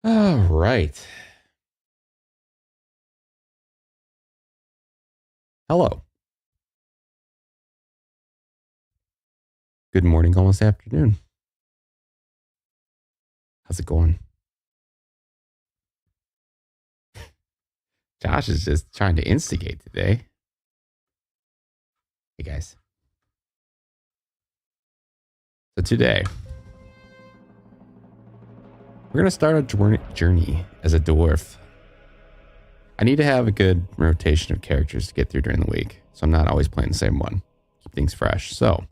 All right. Hello. Good morning, almost afternoon. How's it going? Josh is just trying to instigate today. Hey, guys. So today, we're going to start a journey as a dwarf. I need to have a good rotation of characters to get through during the week, so I'm not always playing the same one. Keep things fresh. So,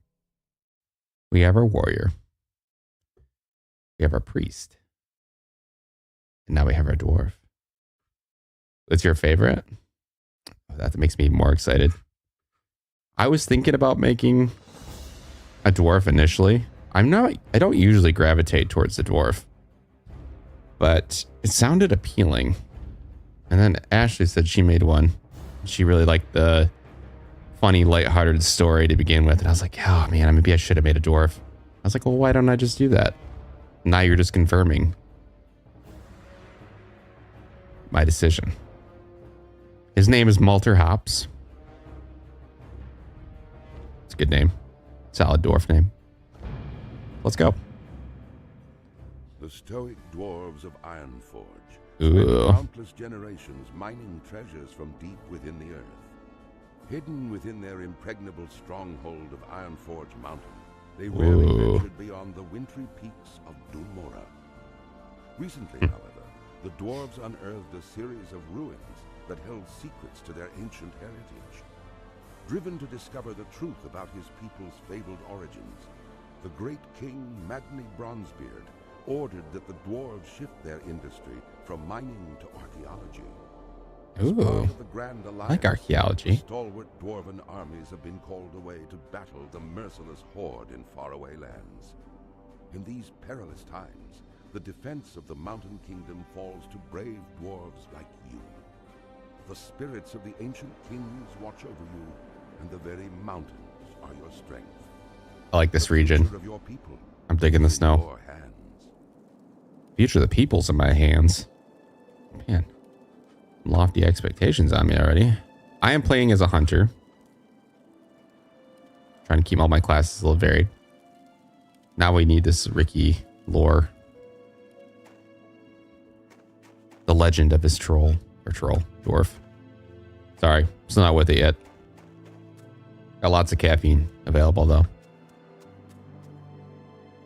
we have our warrior. We have our priest. And now we have our dwarf. What's your favorite? That makes me more excited. I was thinking about making a dwarf initially. I don't usually gravitate towards the dwarf, but it sounded appealing. And then Ashley said she made one. She really liked the funny, lighthearted story to begin with. And I was like, oh man, maybe I should have made a dwarf. I was like, well, why don't I just do that? Now you're just confirming my decision. His name is Malter Hops. It's a good name. Solid dwarf name. Let's go. The stoic dwarves of Ironforge Ooh. spent countless generations mining treasures from deep within the earth. Hidden within their impregnable stronghold of Ironforge Mountain, they rarely ventured beyond the wintry peaks of Dulmora. Recently, however, the dwarves unearthed a series of ruins that held secrets to their ancient heritage. Driven to discover the truth about his people's fabled origins, the great king Magni Bronzebeard ordered that the dwarves shift their industry from mining to archaeology. As part of the Grand Alliance, I like archaeology. Stalwart dwarven armies have been called away to battle the merciless horde in faraway lands. In these perilous times, the defense of the Mountain Kingdom falls to brave dwarves like you. The spirits of the ancient kings watch over you, and the very mountains are your strength. I like this region. I'm digging the snow. Future of the people's in my hands. Man, lofty expectations on me already. I am playing as a hunter. Trying to keep all my classes a little varied. Now we need this Ricky lore. The legend of his dwarf. Sorry, still not with it yet. Got lots of caffeine available though.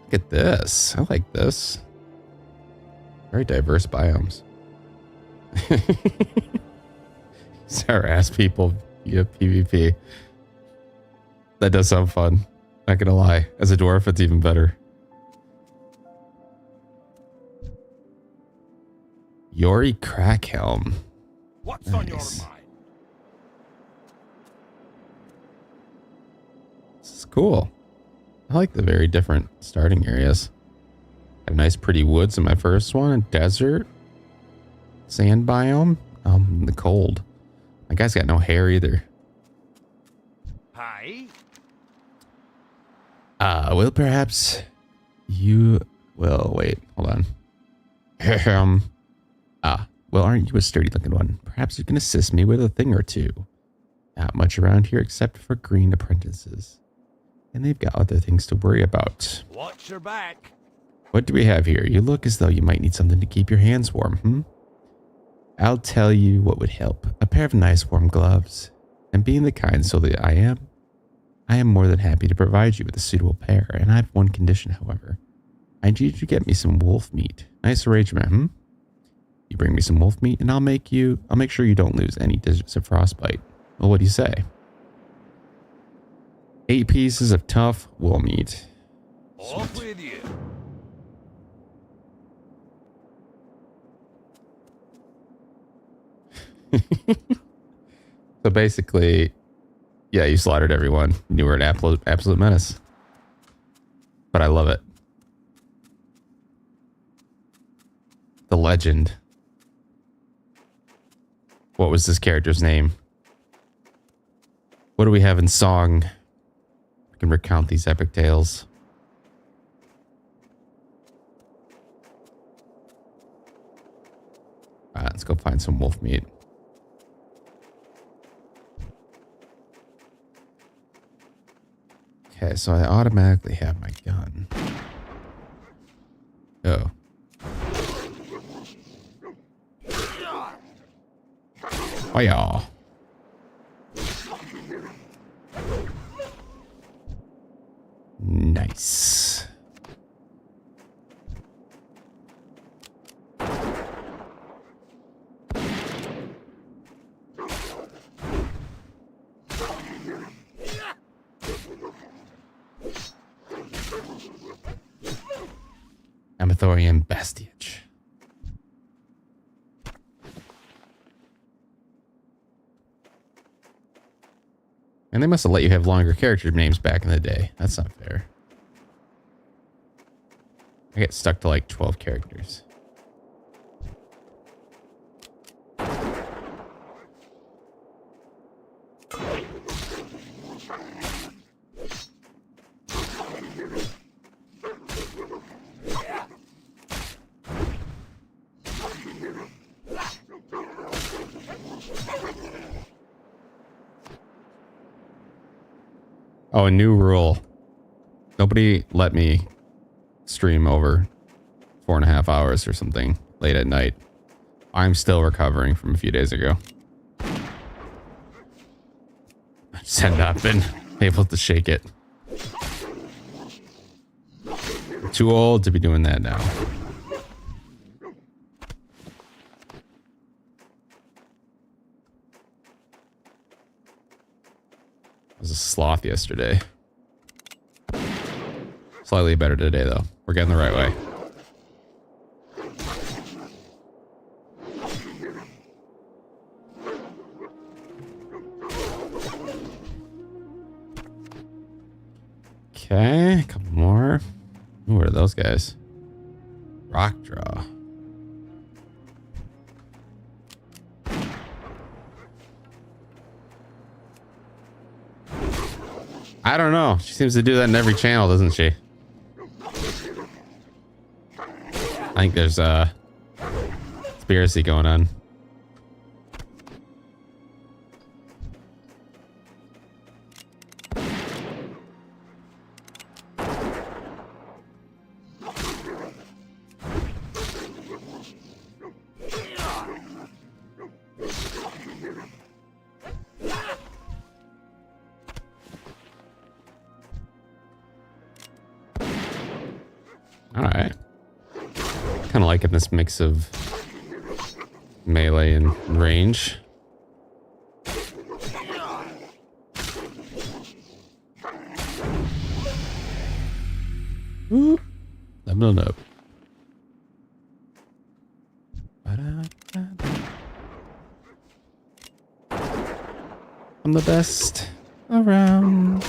Look at this. I like this. Very diverse biomes. Harass people via PvP. That does sound fun. Not gonna lie. As a dwarf, it's even better. Yori Crackhelm. What's on your mind? This is cool. I like the very different starting areas. Have nice pretty woods in my first one. A desert. Sand biome. The cold. My guy's got no hair either. Hi. Well, perhaps you... Well, wait. Hold on. Well, aren't you a sturdy-looking one? Perhaps you can assist me with a thing or two. Not much around here except for green apprentices. And they've got other things to worry about. Watch your back. What do we have here? You look as though you might need something to keep your hands warm, I'll tell you what would help. A pair of nice warm gloves. And being the kind soul that I am more than happy to provide you with a suitable pair. And I have one condition, however. I need you to get me some wolf meat. Nice arrangement, You bring me some wolf meat and I'll make sure you don't lose any digits of frostbite. Well, what do you say? 8 pieces of tough wool meat. Off with you. So basically, yeah, you slaughtered everyone. You were an absolute menace. But I love it. The legend. What was this character's name? What do we have in song? We can recount these epic tales. Let's go find some wolf meat. Okay, so I automatically have my gun. Oh. Oh, yeah. Nice. Amathorian Bastiage. And they must have let you have longer character names back in the day. That's not fair. I get stuck to like 12 characters. Oh, a new rule. Nobody let me stream over 4.5 hours or something late at night. I'm still recovering from a few days ago. I just had not been able to shake it. I'm too old to be doing that now. I was a sloth yesterday. Slightly better today, though. We're getting the right way. Okay, a couple more. Ooh, what are those guys? Rock draw. I don't know. She seems to do that in every channel, doesn't she? I think there's a conspiracy going on. All right. Kind of liking this mix of melee and range. Ooh, leveling up. I'm the best around.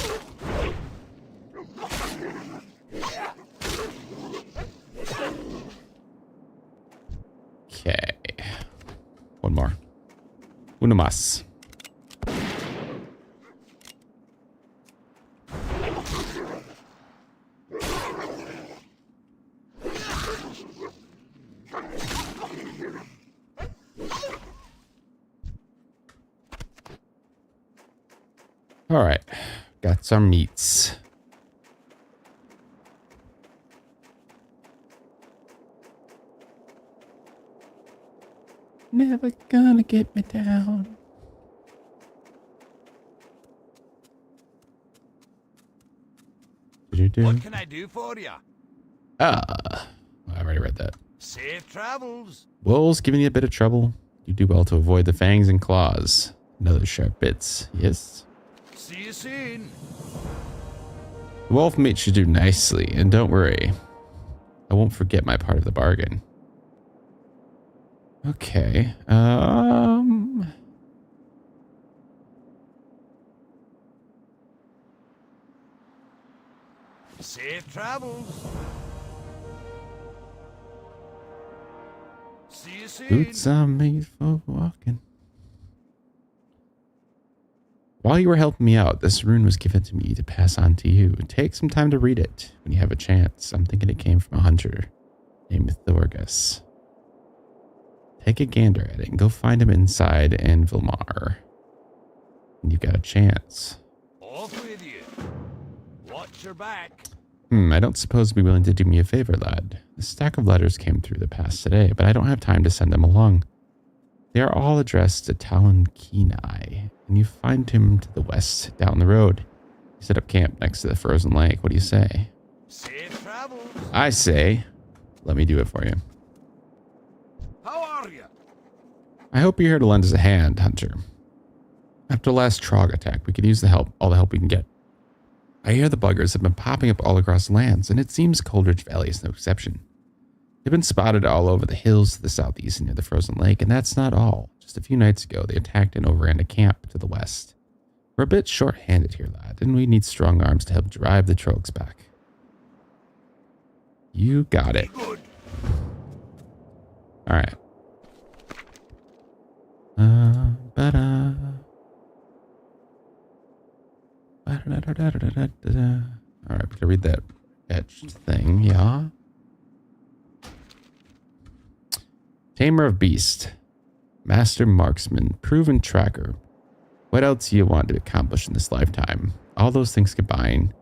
Okay. One more. Una más. All right. Got some meats. Never gonna get me down. What can I do for you? I already read that. Safe travels. Wolves giving you a bit of trouble. You do well to avoid the fangs and claws and other sharp bits. Yes. See you soon. The wolf meat should do nicely, and don't worry. I won't forget my part of the bargain. Okay. Safe travels. See you soon. Boots on me for walking. While you were helping me out, this rune was given to me to pass on to you. Take some time to read it when you have a chance. I'm thinking it came from a hunter named Thorgus. Take take a gander at it and go find him inside Anvilmar. And you've got a chance. Off with you. Watch your back. I don't suppose you'd be willing to do me a favor, lad. A stack of letters came through the pass today, but I don't have time to send them along. They are all addressed to Talon Kenai, and you find him to the west, down the road. You set up camp next to the frozen lake. What do you say? Safe travels. I say, let me do it for you. How are you? I hope you're here to lend us a hand, Hunter. After the last Trog attack, we could use the help, all the help we can get. I hear the buggers have been popping up all across the lands, and it seems Coldridge Valley is no exception. They've been spotted all over the hills to the southeast and near the frozen lake, and that's not all. Just a few nights ago, they attacked and overran a camp to the west. We're a bit short-handed here, lad, and we need strong arms to help drive the Trogs back. You got it. Good. All right. Ba-da. Ba-da-da-da-da-da-da-da. All right, we can read that etched thing, yeah. Tamer of Beast, Master Marksman, Proven Tracker. What else do you want to accomplish in this lifetime? All those things combined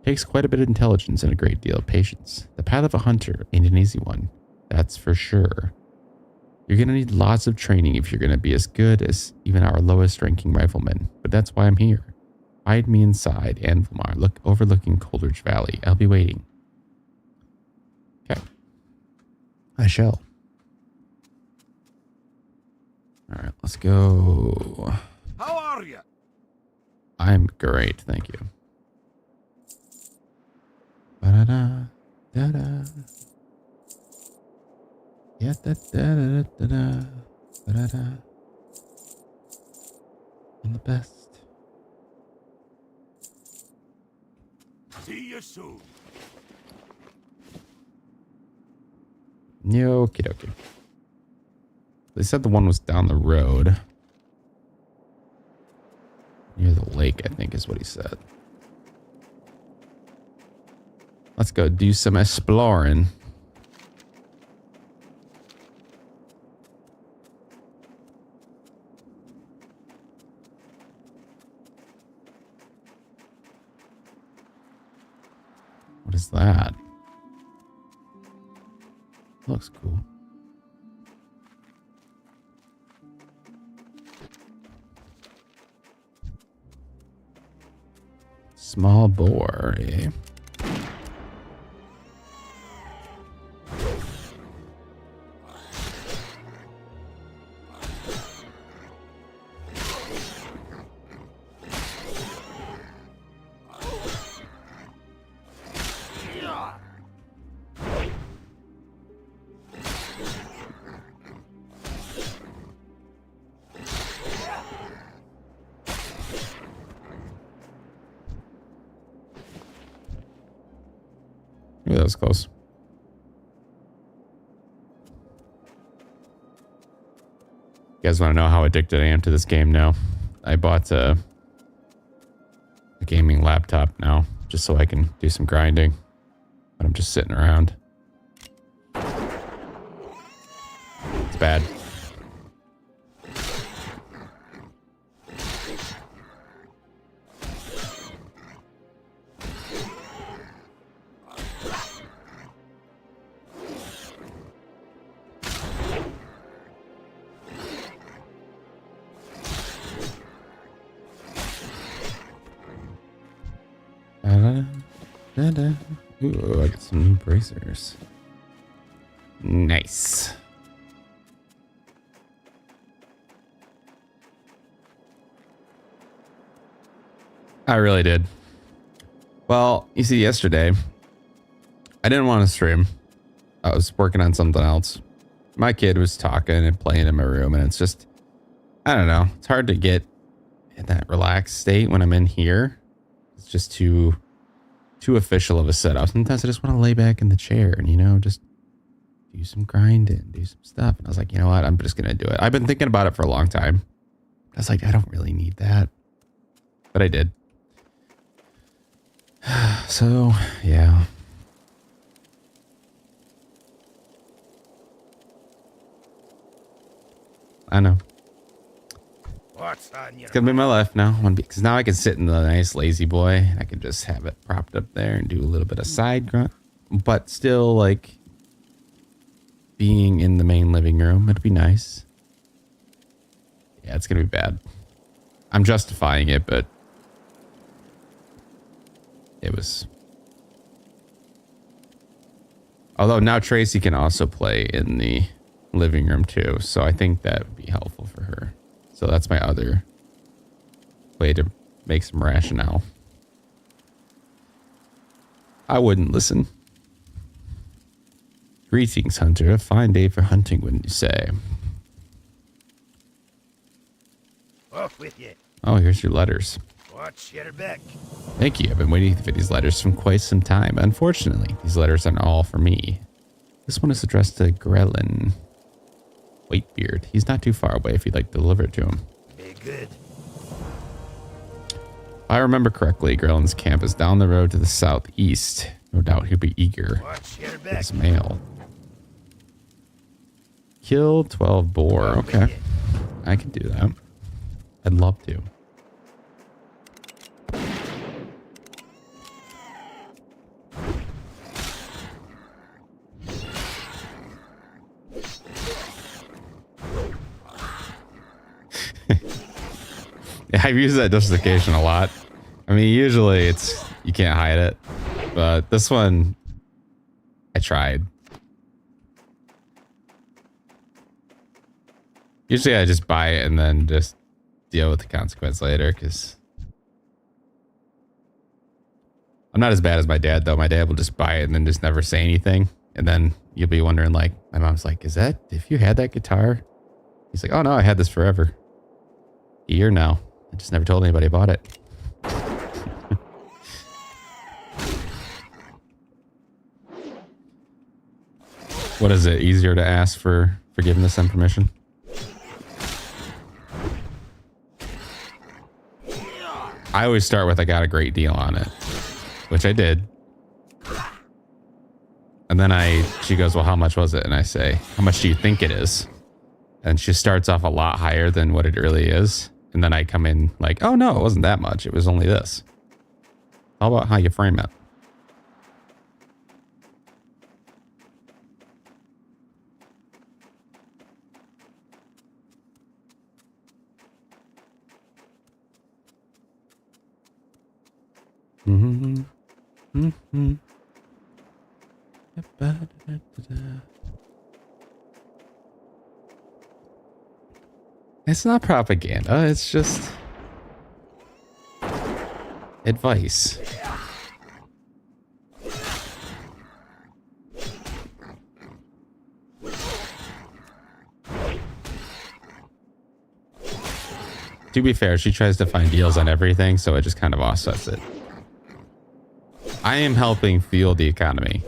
takes quite a bit of intelligence and a great deal of patience. The path of a hunter ain't an easy one, that's for sure. You're going to need lots of training if you're going to be as good as even our lowest ranking riflemen, but that's why I'm here. Find me inside Anvilmar, overlooking Coldridge Valley. I'll be waiting. Okay. I shall. All right, let's go. How are you? I'm great, thank you. Ba-da-da, da-da. Yeah, da-da-da-da-da, da-da-da. I'm the best. See you soon. Okie dokie. They said the one was down the road. Near the lake, I think is what he said. Let's go do some exploring. What is that? Looks cool. Small bore, eh? Ooh, that was close. You guys want to know how addicted I am to this game now? I bought a gaming laptop now, just so I can do some grinding. But I'm just sitting around. It's bad. Ooh, I got some new bracers. Nice. I really did. Well, you see, yesterday, I didn't want to stream. I was working on something else. My kid was talking and playing in my room, and it's just, I don't know. It's hard to get in that relaxed state when I'm in here. It's just too official of a setup. Sometimes I just want to lay back in the chair and, you know, just do some grinding, do some stuff. And I was like, you know what? I'm just going to do it. I've been thinking about it for a long time. I was like, I don't really need that. But I did. So, yeah. I know. What's on your It's gonna be my life now. Because now I can sit in the nice lazy boy. I can just have it propped up there and do a little bit of side grunt. But still, like, being in the main living room, it'd be nice. Yeah, it's gonna be bad. I'm justifying it, but it was... Although now Tracy can also play in the living room too, so I think that would be helpful for her. So that's my other way to make some rationale. I wouldn't listen. Greetings, Hunter. A fine day for hunting, wouldn't you say? Off with you. Oh, here's your letters. Watch your back. Thank you. I've been waiting for these letters from quite some time. Unfortunately, these letters aren't all for me. This one is addressed to Grelin Whitebeard. He's not too far away if you'd like to deliver it to him. Be good. If I remember correctly, Grelin's camp is down the road to the southeast. No doubt he'll be eager. Watch your for back. his mail. Kill 12 boar. Okay. I can do that. I'd love to. Yeah, I've used that justification a lot. I mean, usually it's, you can't hide it. But this one, I tried. Usually I just buy it and then just deal with the consequence later, because I'm not as bad as my dad, though. My dad will just buy it and then just never say anything. And then you'll be wondering, like, my mom's like, is that, if you had that guitar? He's like, oh no, I had this forever. A year now. I just never told anybody about it. What is it? Easier to ask for forgiveness than permission? I always start with, I got a great deal on it, which I did. And then she goes, well, how much was it? And I say, how much do you think it is? And she starts off a lot higher than what it really is. And then I come in like, oh no, it wasn't that much. It was only this. How about how you frame it? Mm-hmm. Mm-hmm. It's not propaganda, it's just advice. To be fair, she tries to find deals on everything, so it just kind of offsets it. I am helping fuel the economy.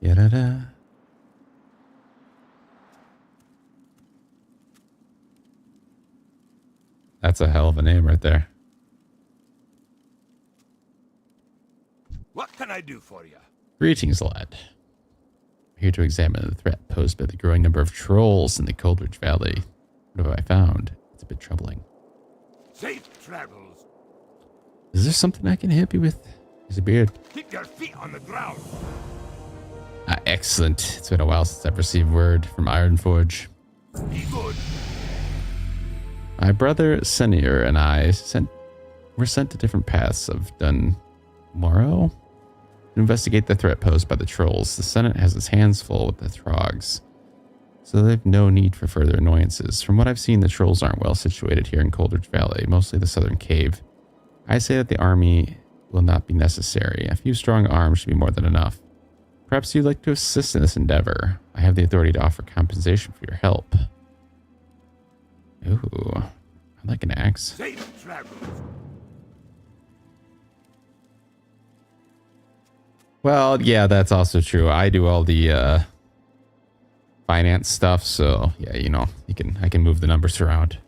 Ya-da-da. That's a hell of a name right there. What can I do for you? Greetings, lad. I'm here to examine the threat posed by the growing number of trolls in the Coldridge Valley. What have I found? It's a bit troubling. Safe travels. Is there something I can help you with? There's a beard. Keep your feet on the ground. Ah, excellent. It's been a while since I've received word from Ironforge. Be good. My brother Senior and I were sent to different paths of Dunmorrow to investigate the threat posed by the trolls. The Senate has its hands full with the Throgs, so they've no need for further annoyances. From what I've seen, the trolls aren't well situated here in Coldridge Valley, mostly the southern cave. I say that the army will not be necessary. A few strong arms should be more than enough. Perhaps you'd like to assist in this endeavor. I have the authority to offer compensation for your help. Ooh, I like an axe. Safe travels. Well, yeah, that's also true. I do all the finance stuff, so yeah, you know, I can move the numbers around.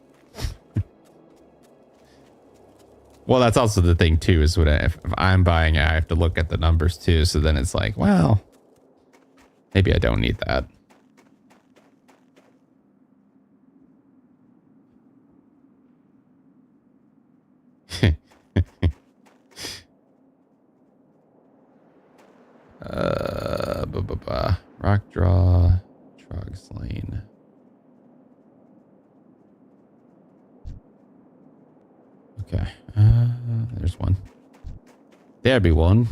Well, that's also the thing too, is when if I'm buying it, I have to look at the numbers too. So then it's like, well, maybe I don't need that. Rock draw, Trog slain. Okay, there's one. There'd be one.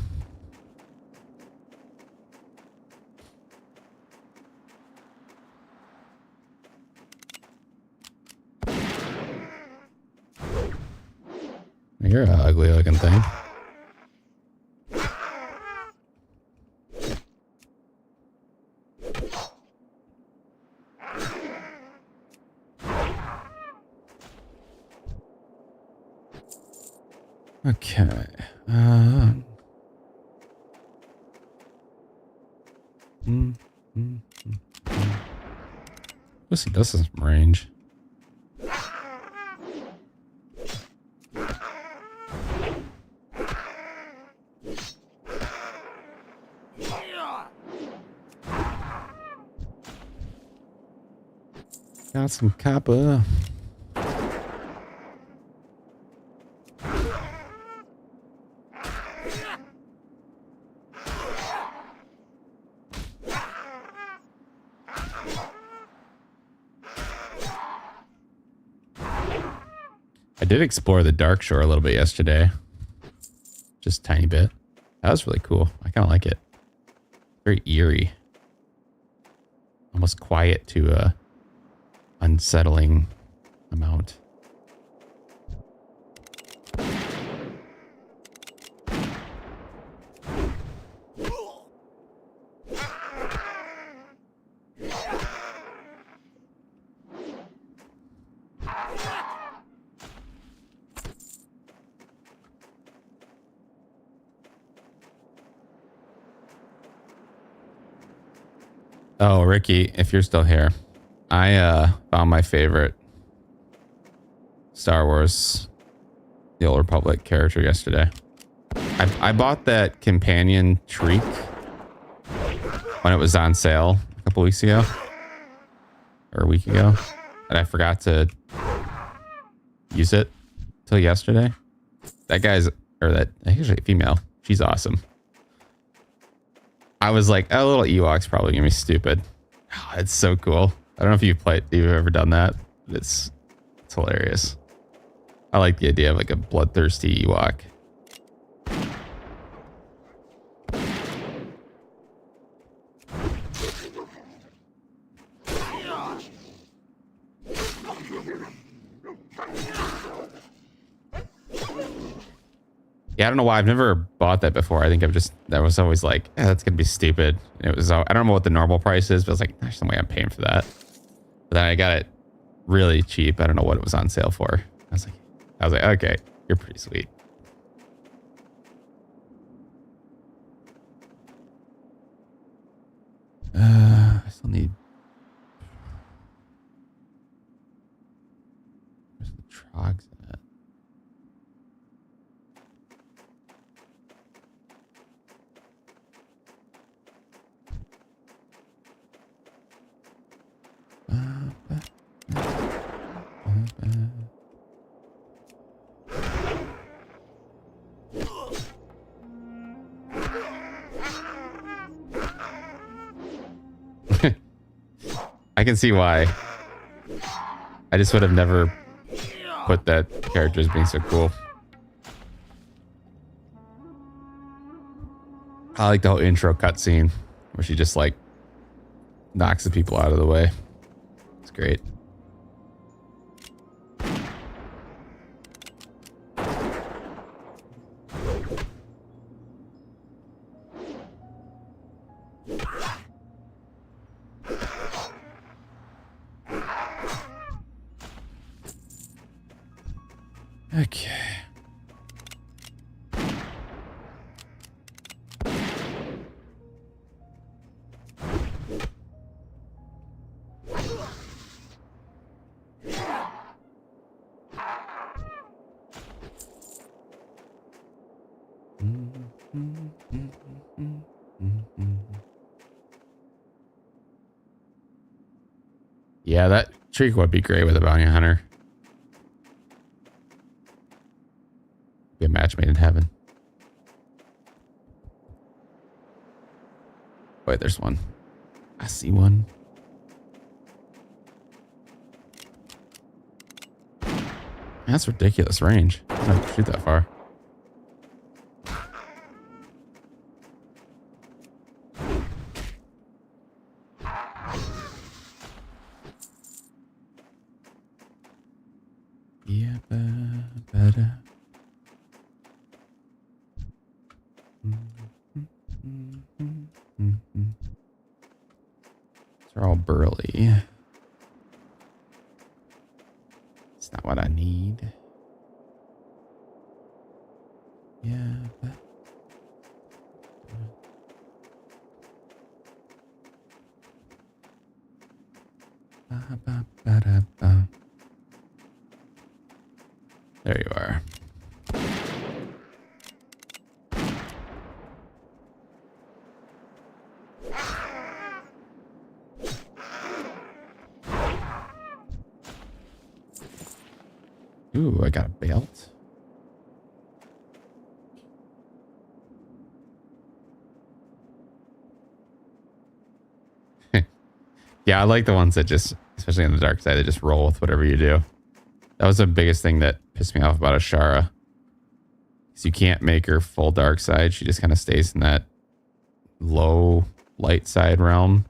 You're an ugly looking thing. Okay. Let's see, this is some range. Got some copper. I did explore the Dark Shore a little bit yesterday. Just a tiny bit. That was really cool. I kind of like it. Very eerie. Almost quiet to a unsettling amount. Oh, Ricky, if you're still here, I found my favorite Star Wars The Old Republic character yesterday. I bought that companion Shriek when it was on sale a couple weeks ago. Or a week ago. And I forgot to use it till yesterday. That guy's, or that, actually female, she's awesome. I was like, oh, little Ewok's probably gonna be stupid. Oh, it's so cool. I don't know if you've ever done that. It's hilarious. I like the idea of like a bloodthirsty Ewok. Yeah, I don't know why I've never bought that before. I think that was always like, that's gonna be stupid. And it was, I don't know what the normal price is, but it's like, there's no way I'm paying for that. But then I got it really cheap. I don't know what it was on sale for. I was like, okay, you're pretty sweet. I still need. Where's the trogs at? I can see why. I just would have never put that character as being so cool. I like the whole intro cutscene where she just like knocks the people out of the way. It's great. Okay. Yeah, that trick would be great with a bounty hunter. Be a match made in heaven. Wait, there's one. I see one. That's ridiculous range. I don't have to shoot that far. Yeah, better. They're all burly. It's not what I need. Yeah, but there you are. Ooh, I got a belt. Yeah, I like the ones that just, especially on the dark side, they just roll with whatever you do. That was the biggest thing that pissed me off about Ashara. Because you can't make her full dark side. She just kind of stays in that low light side realm.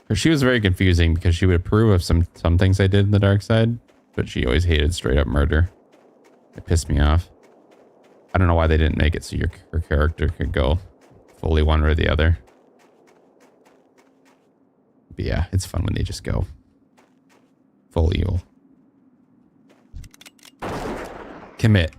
Or she was very confusing because she would approve of some things I did in the dark side, but she always hated straight up murder. It pissed me off. I don't know why they didn't make it so her character could go fully one or the other. But yeah, it's fun when they just go full evil. Commit.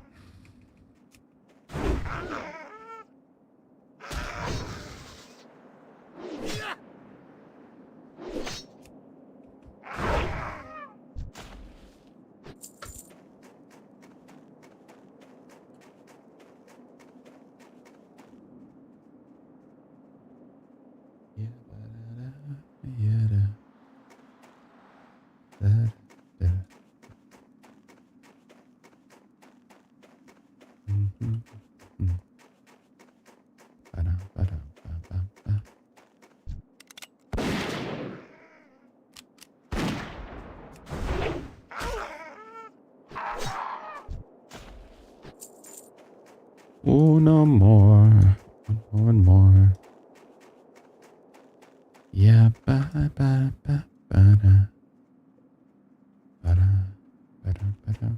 Oh, no more. One more. Yeah, ba ba ba ba da. Ba da ba da ba da.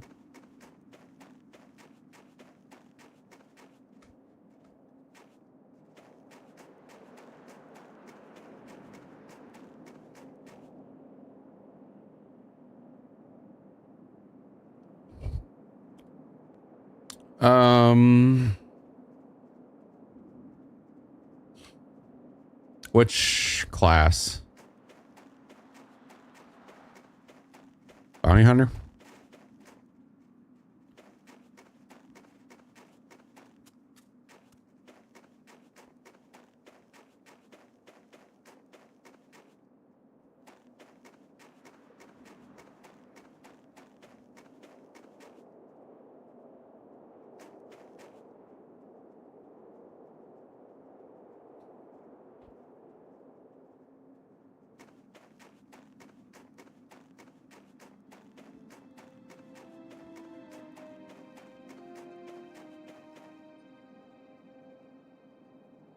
Which class? Bounty hunter?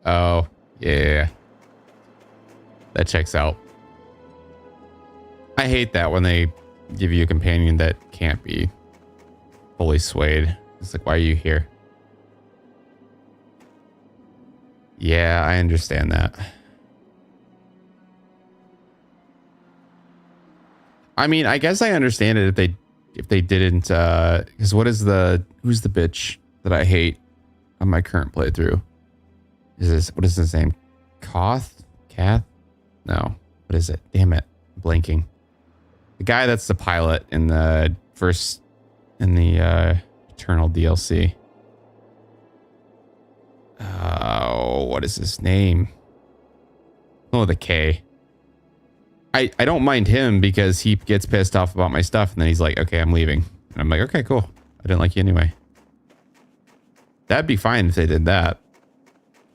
Oh, yeah. That checks out. I hate that when they give you a companion that can't be fully swayed. It's like, why are you here? Yeah, I understand that. I mean, I guess I understand it if they didn't, because who's the bitch that I hate on my current playthrough? What is his name? Kath? No. What is it? Damn it. I'm blanking. The guy that's the pilot in the Eternal DLC. Oh, what is his name? Oh, the K. I don't mind him because he gets pissed off about my stuff and then he's like, okay, I'm leaving. And I'm like, okay, cool. I didn't like you anyway. That'd be fine if they did that.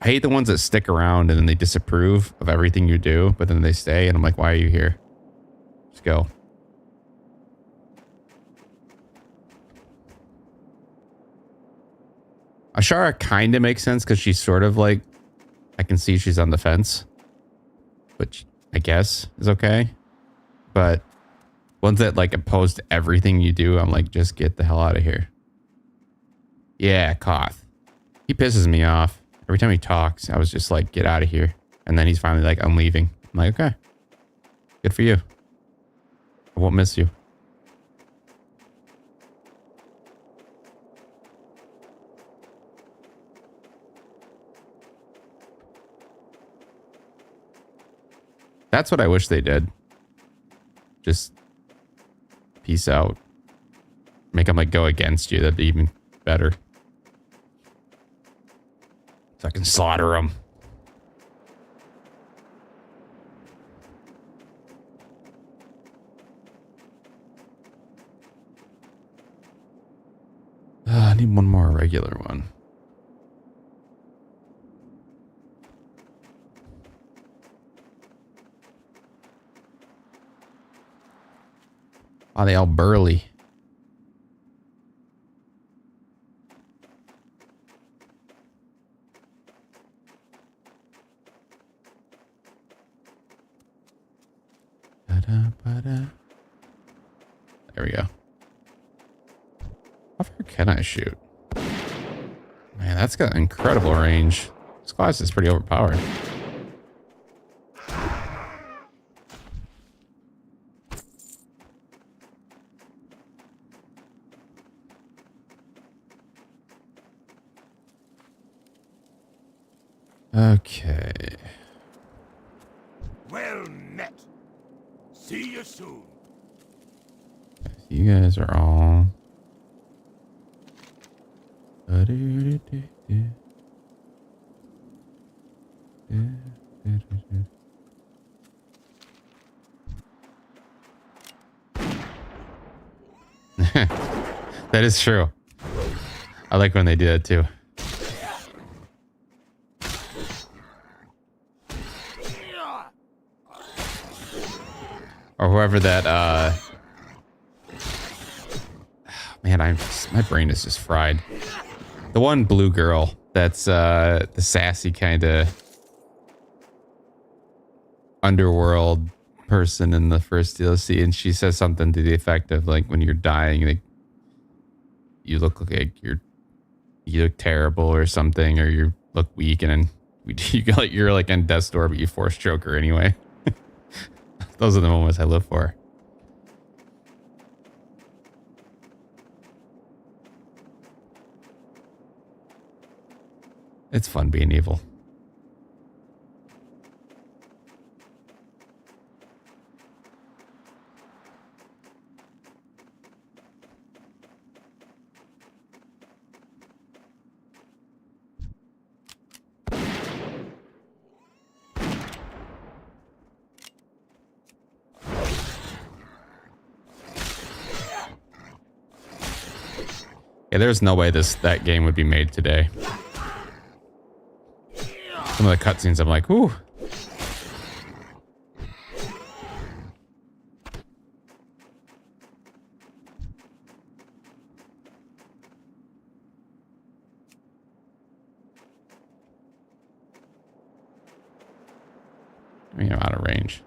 I hate the ones that stick around and then they disapprove of everything you do, but then they stay and I'm like, why are you here? Just go. Ashara kind of makes sense because she's sort of like, I can see she's on the fence, which I guess is okay. But ones that like oppose to everything you do, I'm like, just get the hell out of here. Yeah, Koth. He pisses me off. Every time he talks, I was just like, get out of here. And then he's finally like, I'm leaving. I'm like, okay. Good for you. I won't miss you. That's what I wish they did. Just peace out. Make them like go against you. That'd be even better. So I can slaughter them. I need one more regular one. Oh, they all burly. There we go. How far can I shoot? Man, that's got incredible range. This class is pretty overpowered. Okay. Well met. See you soon. You guys are all... That is true. I like when they do that too. Or whoever that man, my brain is just fried. The one blue girl that's the sassy kind of underworld person in the first DLC, and she says something to the effect of like, when you're dying, like you look like you look terrible or something, or you look weak, and then you're like in death's door, but you force choke her anyway. Those are the moments I live for. It's fun being evil. Yeah, there's no way that game would be made today. Some of the cutscenes, I'm like, ooh. I mean, I'm out of range.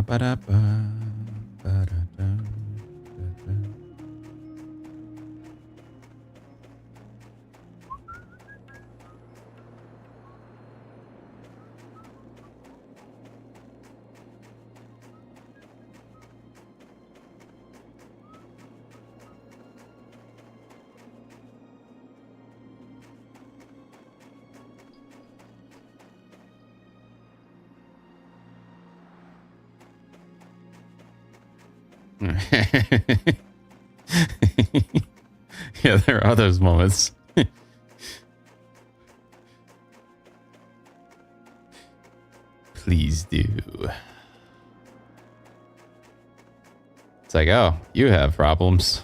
Ba-ba-da-ba, ba-da-da, da-da. Yeah, there are those moments. Please do. It's like, oh, you have problems.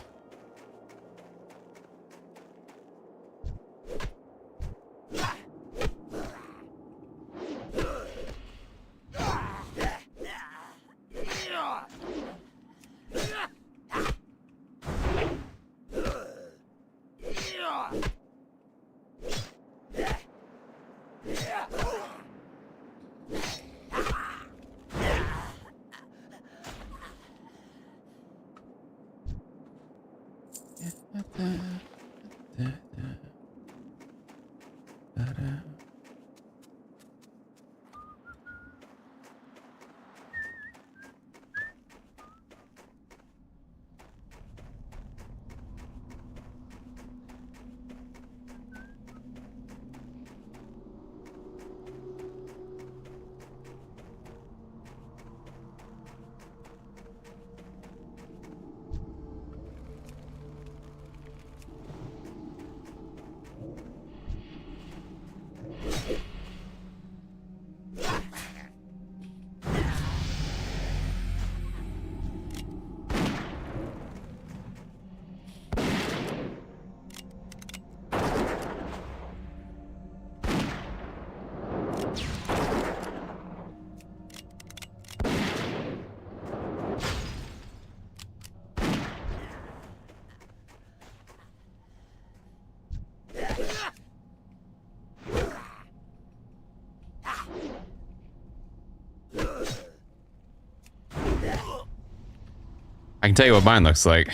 I can tell you what mine looks like.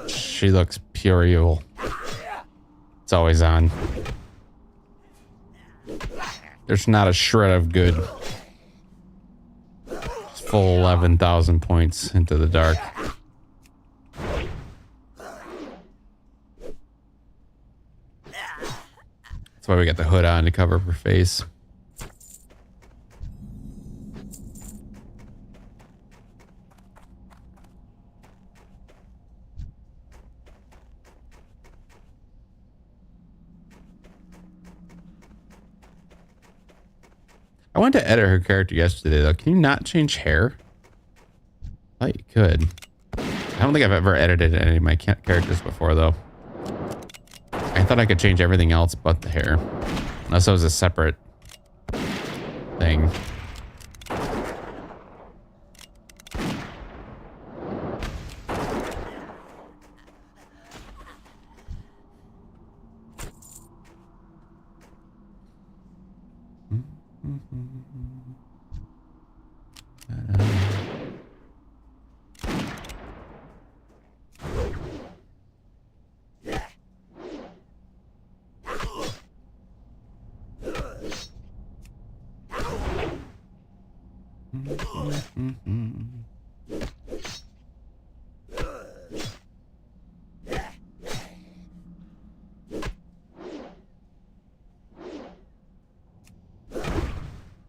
She looks pure evil. It's always on. There's not a shred of good. It's full 11,000 points into the dark. That's why we got the hood on to cover her face. I wanted to edit her character yesterday, though. Can you not change hair? I thought you could. I don't think I've ever edited any of my characters before, though. I thought I could change everything else but the hair. Unless it was a separate thing.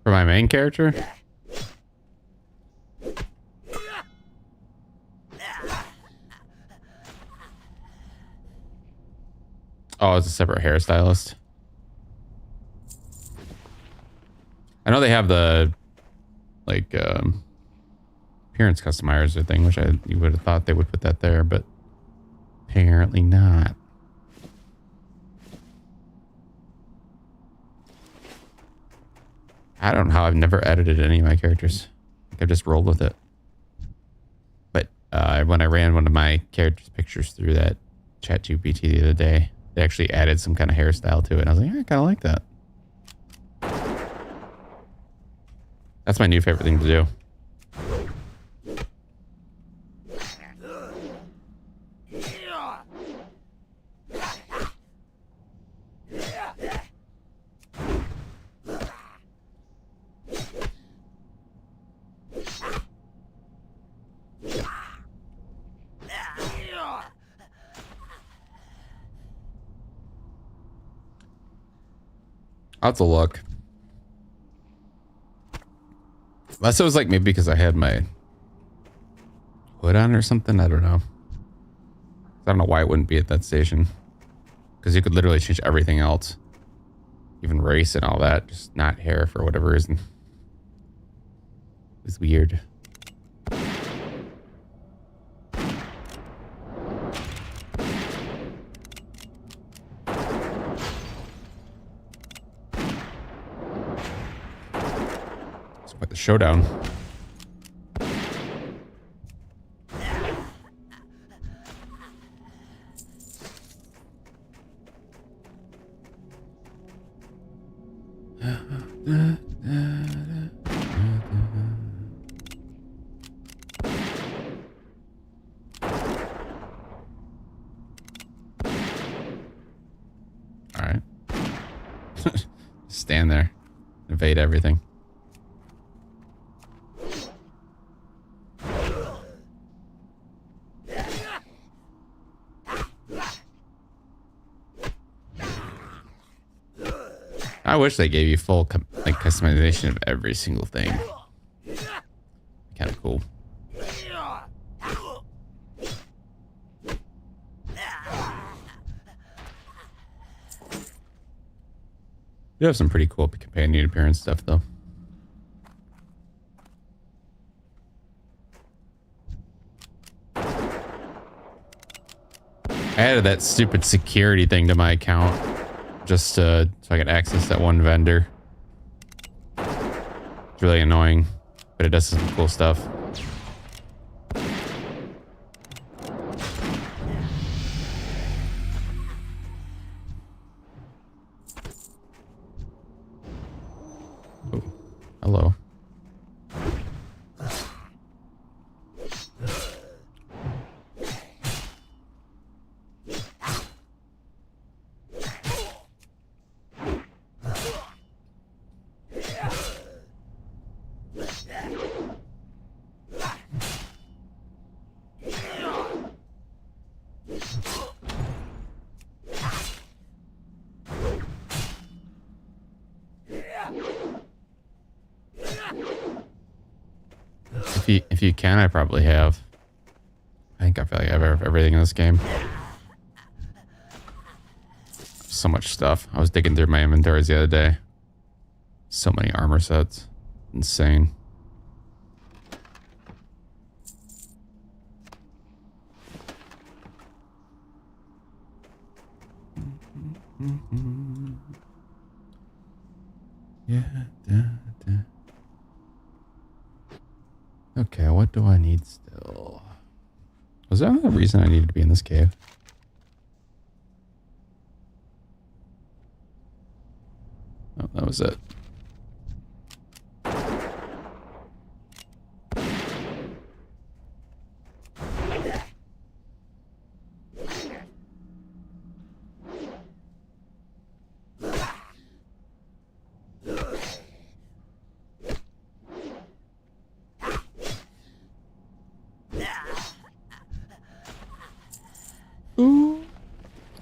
For my main character? Oh, it's a separate hairstylist. I know they have the like appearance customizer thing, which you would have thought they would put that there, but apparently not. I don't know how I've never edited any of my characters. I've just rolled with it. But when I ran one of my characters' pictures through that ChatGPT the other day, they actually added some kind of hairstyle to it. And I was like, yeah, I kind of like that. That's my new favorite thing to do. I'll have to look. Unless it was like maybe because I had my hood on or something. I don't know. I don't know why it wouldn't be at that station. Because you could literally change everything else. Even race and all that. Just not hair for whatever reason. It was weird. It's quite the showdown. Alright. Stand there. Evade everything. I wish they gave you full customization of every single thing. Kind of cool. You have some pretty cool companion appearance stuff, though. I added that stupid security thing to my account just so I could access that one vendor. It's really annoying, but it does some cool stuff. Oh, hello. If you can, I probably have. I think I feel like I have everything in this game. So much stuff. I was digging through my inventories the other day. So many armor sets. Insane. Yeah. Okay, what do I need still? Was there a reason I needed to be in this cave? Oh, that was it. Ooh,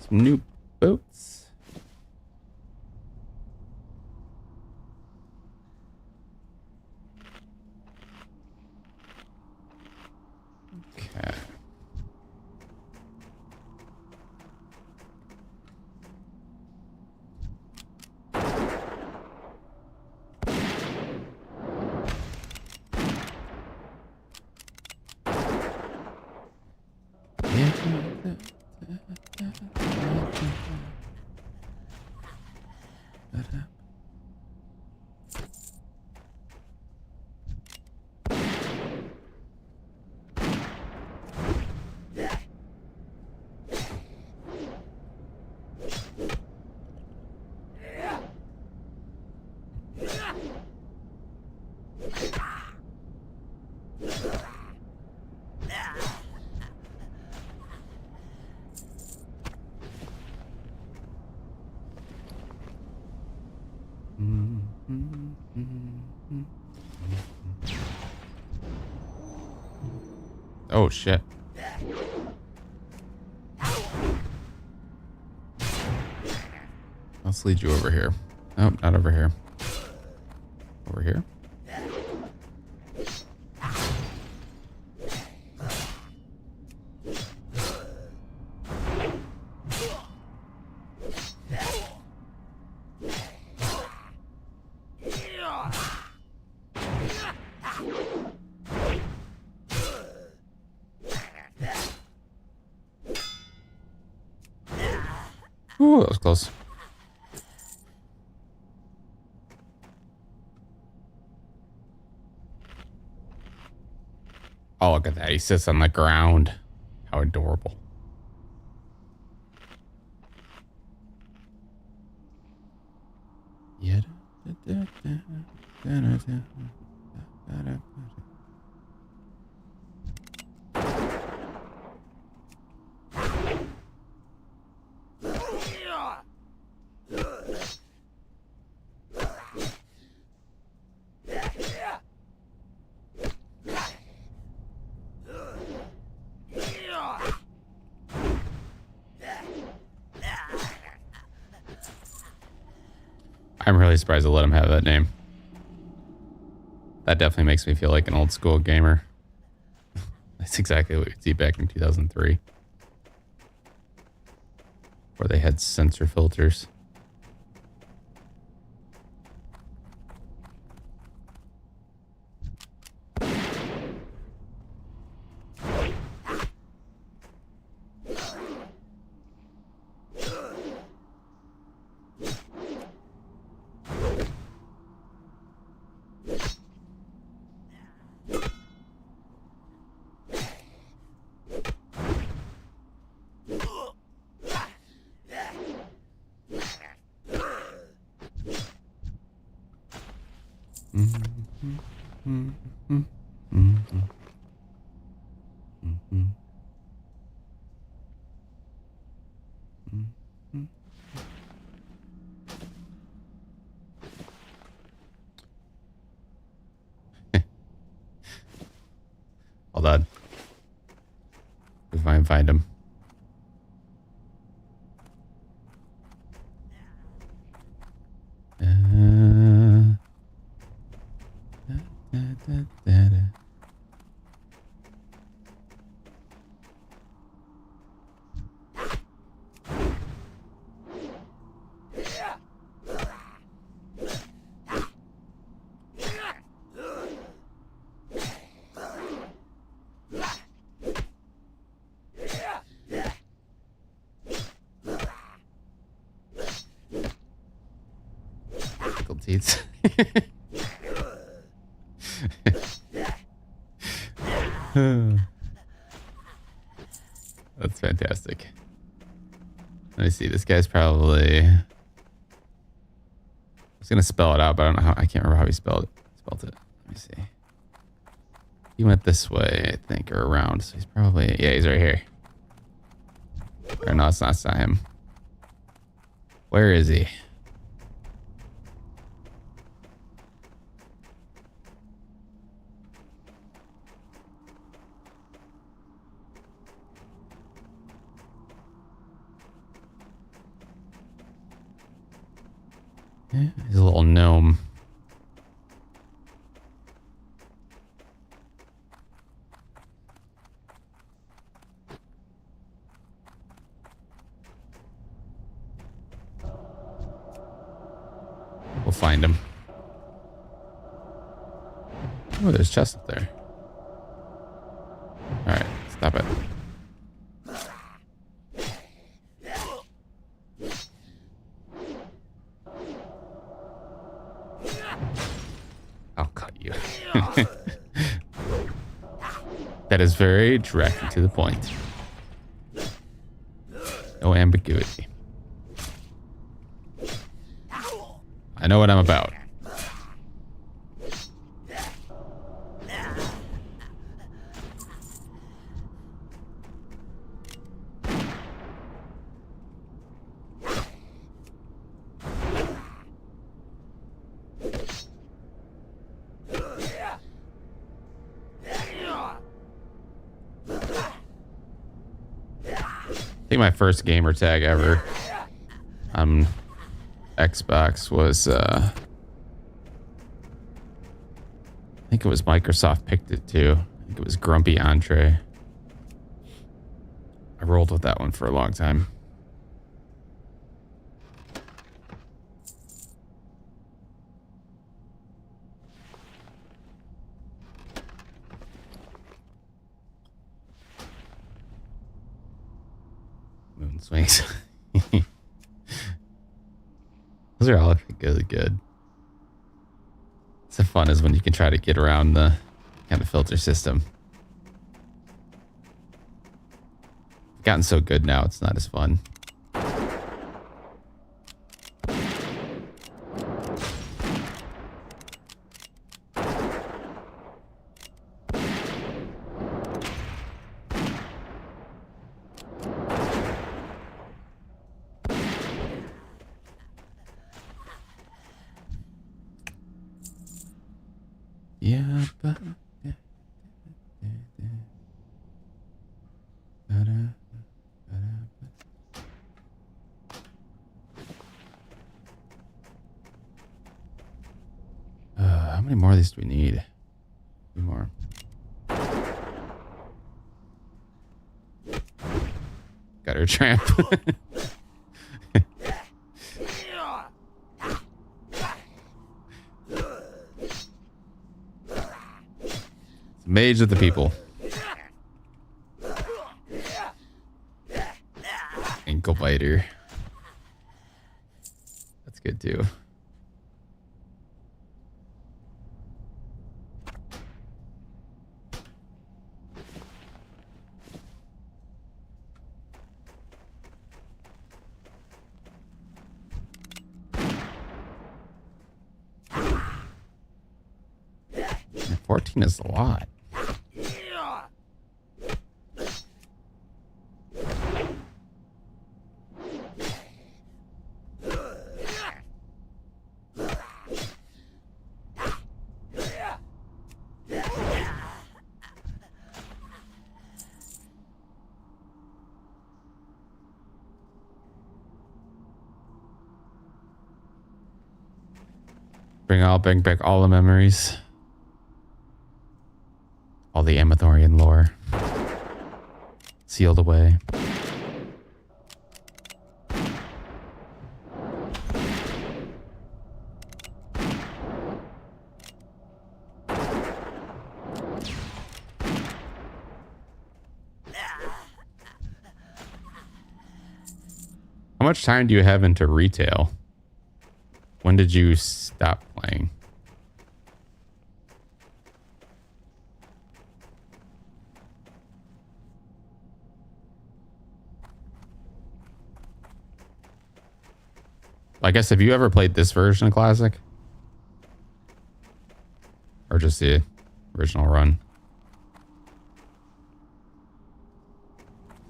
some new boats. Okay. Oh shit. Let's lead you over here. Oh, not over here. Over here? Ooh, that was close. Oh, look at that. He sits on the ground. How adorable. Yeah. I'm really surprised to let him have that name. That definitely makes me feel like an old school gamer. That's exactly what we see back in 2003. Where they had sensor filters. Hold on. If I can find him. Teeth. That's fantastic. Let me see. This guy's probably. I was gonna spell it out, but I don't know how. I can't remember how he spelled it. Let me see. He went this way, I think, or around. So he's probably. Yeah, he's right here. Or no, it's not him. Where is he? Yeah, he's a little gnome. We'll find him. Oh, there's chest up there. All right, stop it. I'll cut you. That is very direct and to the point. No ambiguity. I know what I'm about. I think my first gamer tag ever. Xbox was, I think it was Microsoft picked it too. I think it was Grumpy Entree. I rolled with that one for a long time. Moon swings. Those are all really good. It's the fun is when you can try to get around the kind of filter system. It's gotten so good now, it's not as fun. Yeah, but how many more of these do we need? 2 more. Got her tramp. Mage of the people. Ankle biter. That's good too. Yeah, 14 is a lot. Bring back all the memories. All the Amathorian lore. Sealed away. How much time do you have into retail? When did you stop playing? I guess, have you ever played this version of Classic? Or just the original run?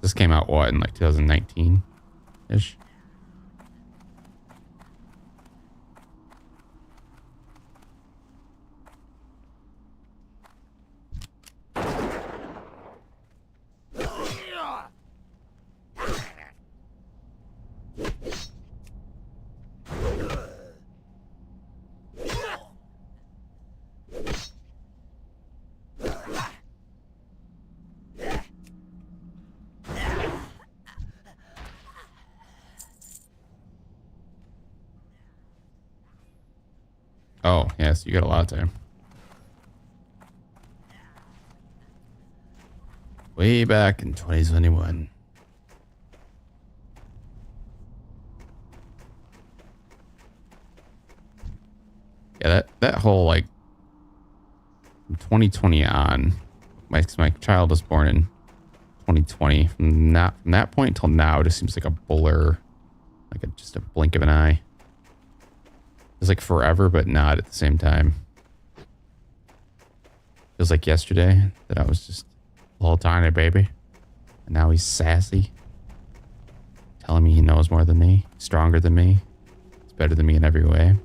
This came out, what, in like 2019-ish? Oh, yes, you got a lot of time. Way back in 2021. Yeah, that whole, like, from 2020 on, my child was born in 2020. From that point until now, it just seems like a blur. Like just a blink of an eye. It's like forever, but not at the same time. Feels like yesterday that I was just a little tiny baby. And now he's sassy. Telling me he knows more than me. Stronger than me. He's better than me in every way.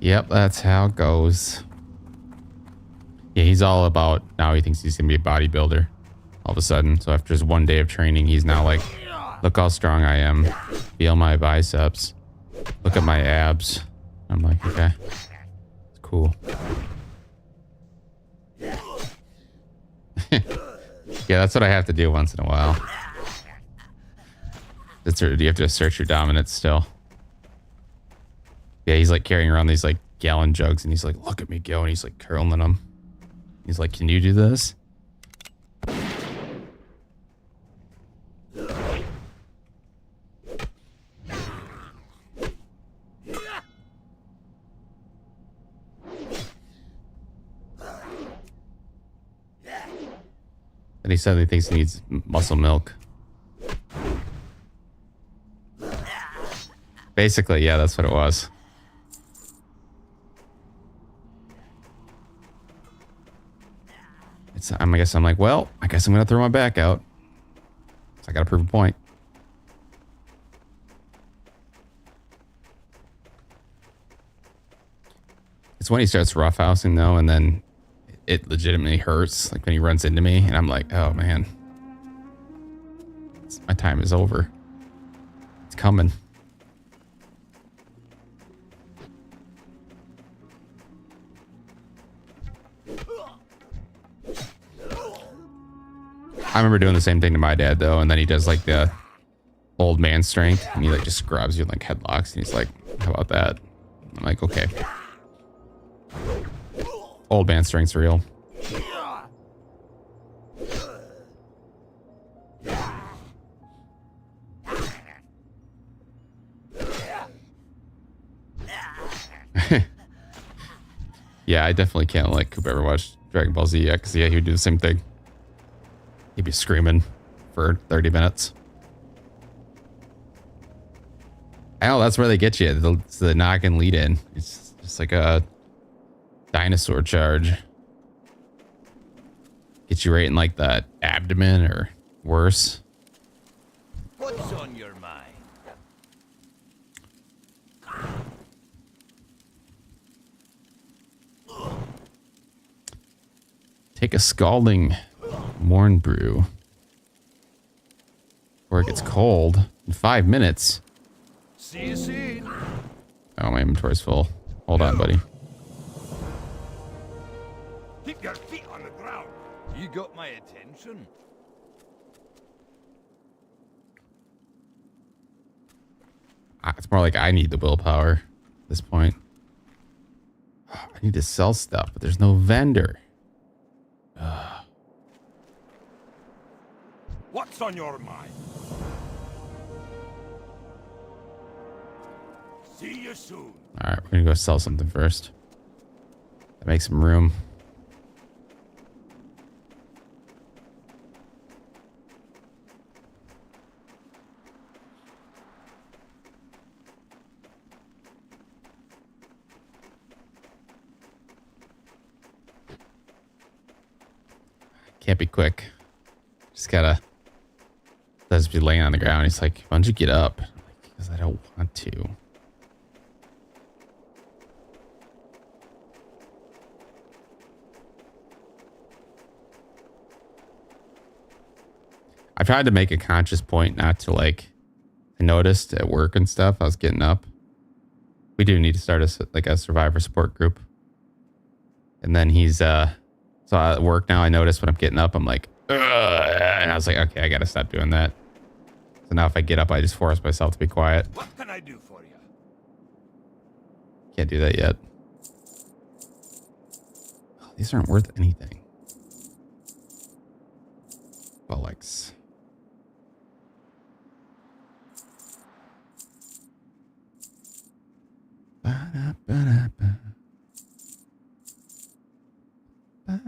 Yep, that's how it goes. Yeah, he's all about, now he thinks he's gonna be a bodybuilder all of a sudden. So after his 1 day of training, he's now like, look how strong I am. Feel my biceps. Look at my abs. I'm like, okay. It's cool. Yeah, that's what I have to do once in a while. You have to assert your dominance still. Yeah, he's like carrying around these like gallon jugs and he's like, look at me go. And he's like curling them. He's like, can you do this? And he suddenly thinks he needs muscle milk. Basically, yeah, that's what it was. I guess I'm like, well, I guess I'm gonna throw my back out. So I gotta prove a point. It's when he starts roughhousing though, and then it legitimately hurts. Like when he runs into me, and I'm like, oh man, my time is over. It's coming. I remember doing the same thing to my dad though, and then he does like the old man strength, and he like just grabs you in like headlocks, and he's like, "How about that?" I'm like, "Okay." Old man strength's real. Yeah, I definitely can't let Coop ever watch Dragon Ball Z yet, because yeah, he would do the same thing. He'd be screaming for 30 minutes. Oh, that's where they get you. The knock and lead in. It's just like a dinosaur charge. Get you right in like the abdomen or worse. What's on your mind? Take a scalding morn brew. Before it gets cold in 5 minutes. See you soon. Oh, my inventory's full. Hold on, buddy. Keep your feet on the ground. You got my attention. It's more like I need the willpower at this point. I need to sell stuff, but there's no vendor. What's on your mind? See you soon. All right, we're gonna go sell something first. That makes some room. Can't be quick. Just gotta. Does be laying on the ground. He's like, "Why don't you get up?" Because I don't want to. I tried to make a conscious point not to like. I noticed at work and stuff. I was getting up. We do need to start a survivor support group. And then he's so at work now. I notice when I'm getting up, I'm like, ugh, and I was like, okay, I gotta stop doing that. So now if I get up, I just force myself to be quiet. What can I do for you? Can't do that yet. Oh, these aren't worth anything. Bollocks. Are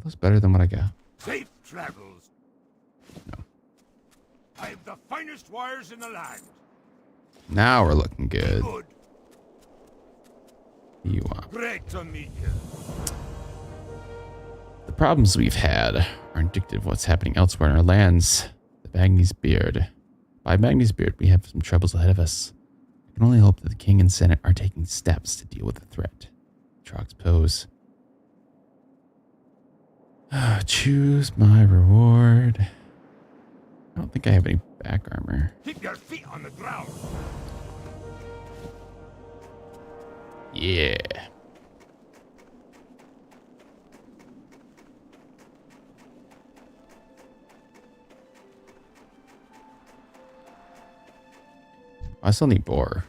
those better than what I got? Safe travels. No. I have the finest wires in the land. Now we're looking good. Good. You want? Great to meet you. The problems we've had are indicative of what's happening elsewhere in our lands. The Magni's Beard. By Magni's Beard, we have some troubles ahead of us. I can only hope that the king and senate are taking steps to deal with the threat Trogs pose. Choose my reward. I don't think I have any back armor. Keep your feet on the ground. Yeah. I still need boar.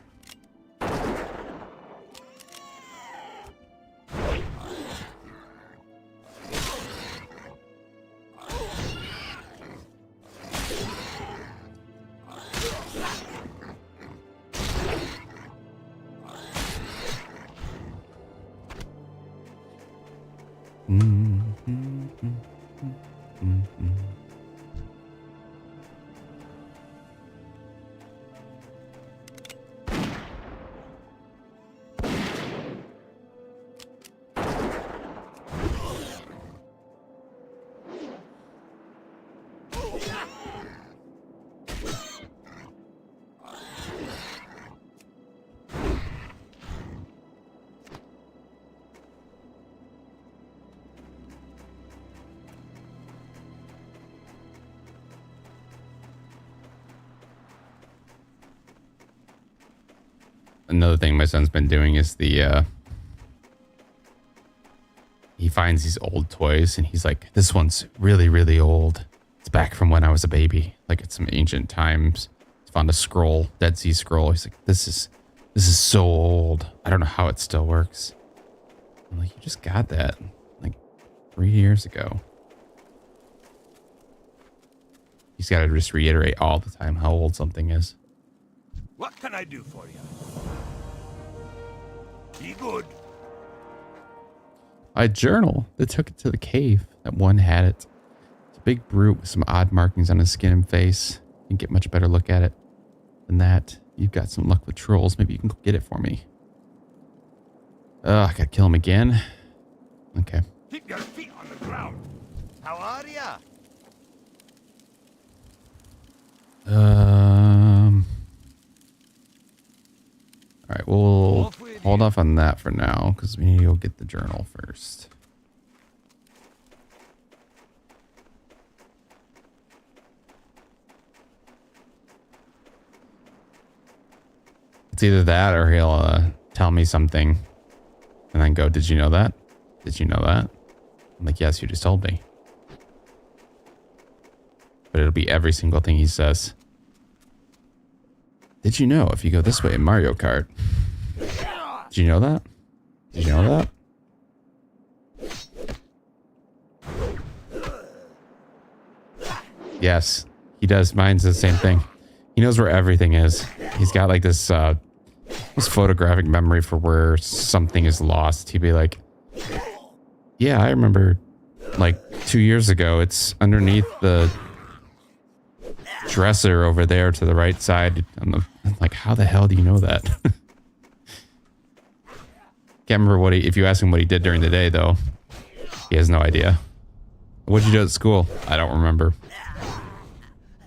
Another thing my son's been doing is he finds these old toys and he's like, this one's really, really old. It's back from when I was a baby. Like it's some ancient times. He's found a scroll, Dead Sea Scroll. He's like, this is so old. I don't know how it still works. I'm like, you just got that like 3 years ago. He's got to just reiterate all the time how old something is. What can I do for you? Be good. A journal. They took it to the cave. That one had it. It's a big brute with some odd markings on his skin and face. You can get much better look at it than that. You've got some luck with trolls. Maybe you can go get it for me. I gotta kill him again. Okay. Keep your feet on the ground. How are ya? All right, we'll hold off on that for now because we need to go get the journal first. It's either that or he'll tell me something and then go, did you know that? Did you know that? I'm like, yes, you just told me. But it'll be every single thing he says. Did you know if you go this way in Mario Kart? Did you know that? Did you know that? Yes, he does. Mine's the same thing. He knows where everything is. He's got like this photographic memory for where something is lost. He'd be like, yeah, I remember like 2 years ago. It's underneath the dresser over there to the right side. I'm like, how the hell do you know that? Can't remember if you ask him what he did during the day though. He has no idea. What'd you do at school? I don't remember.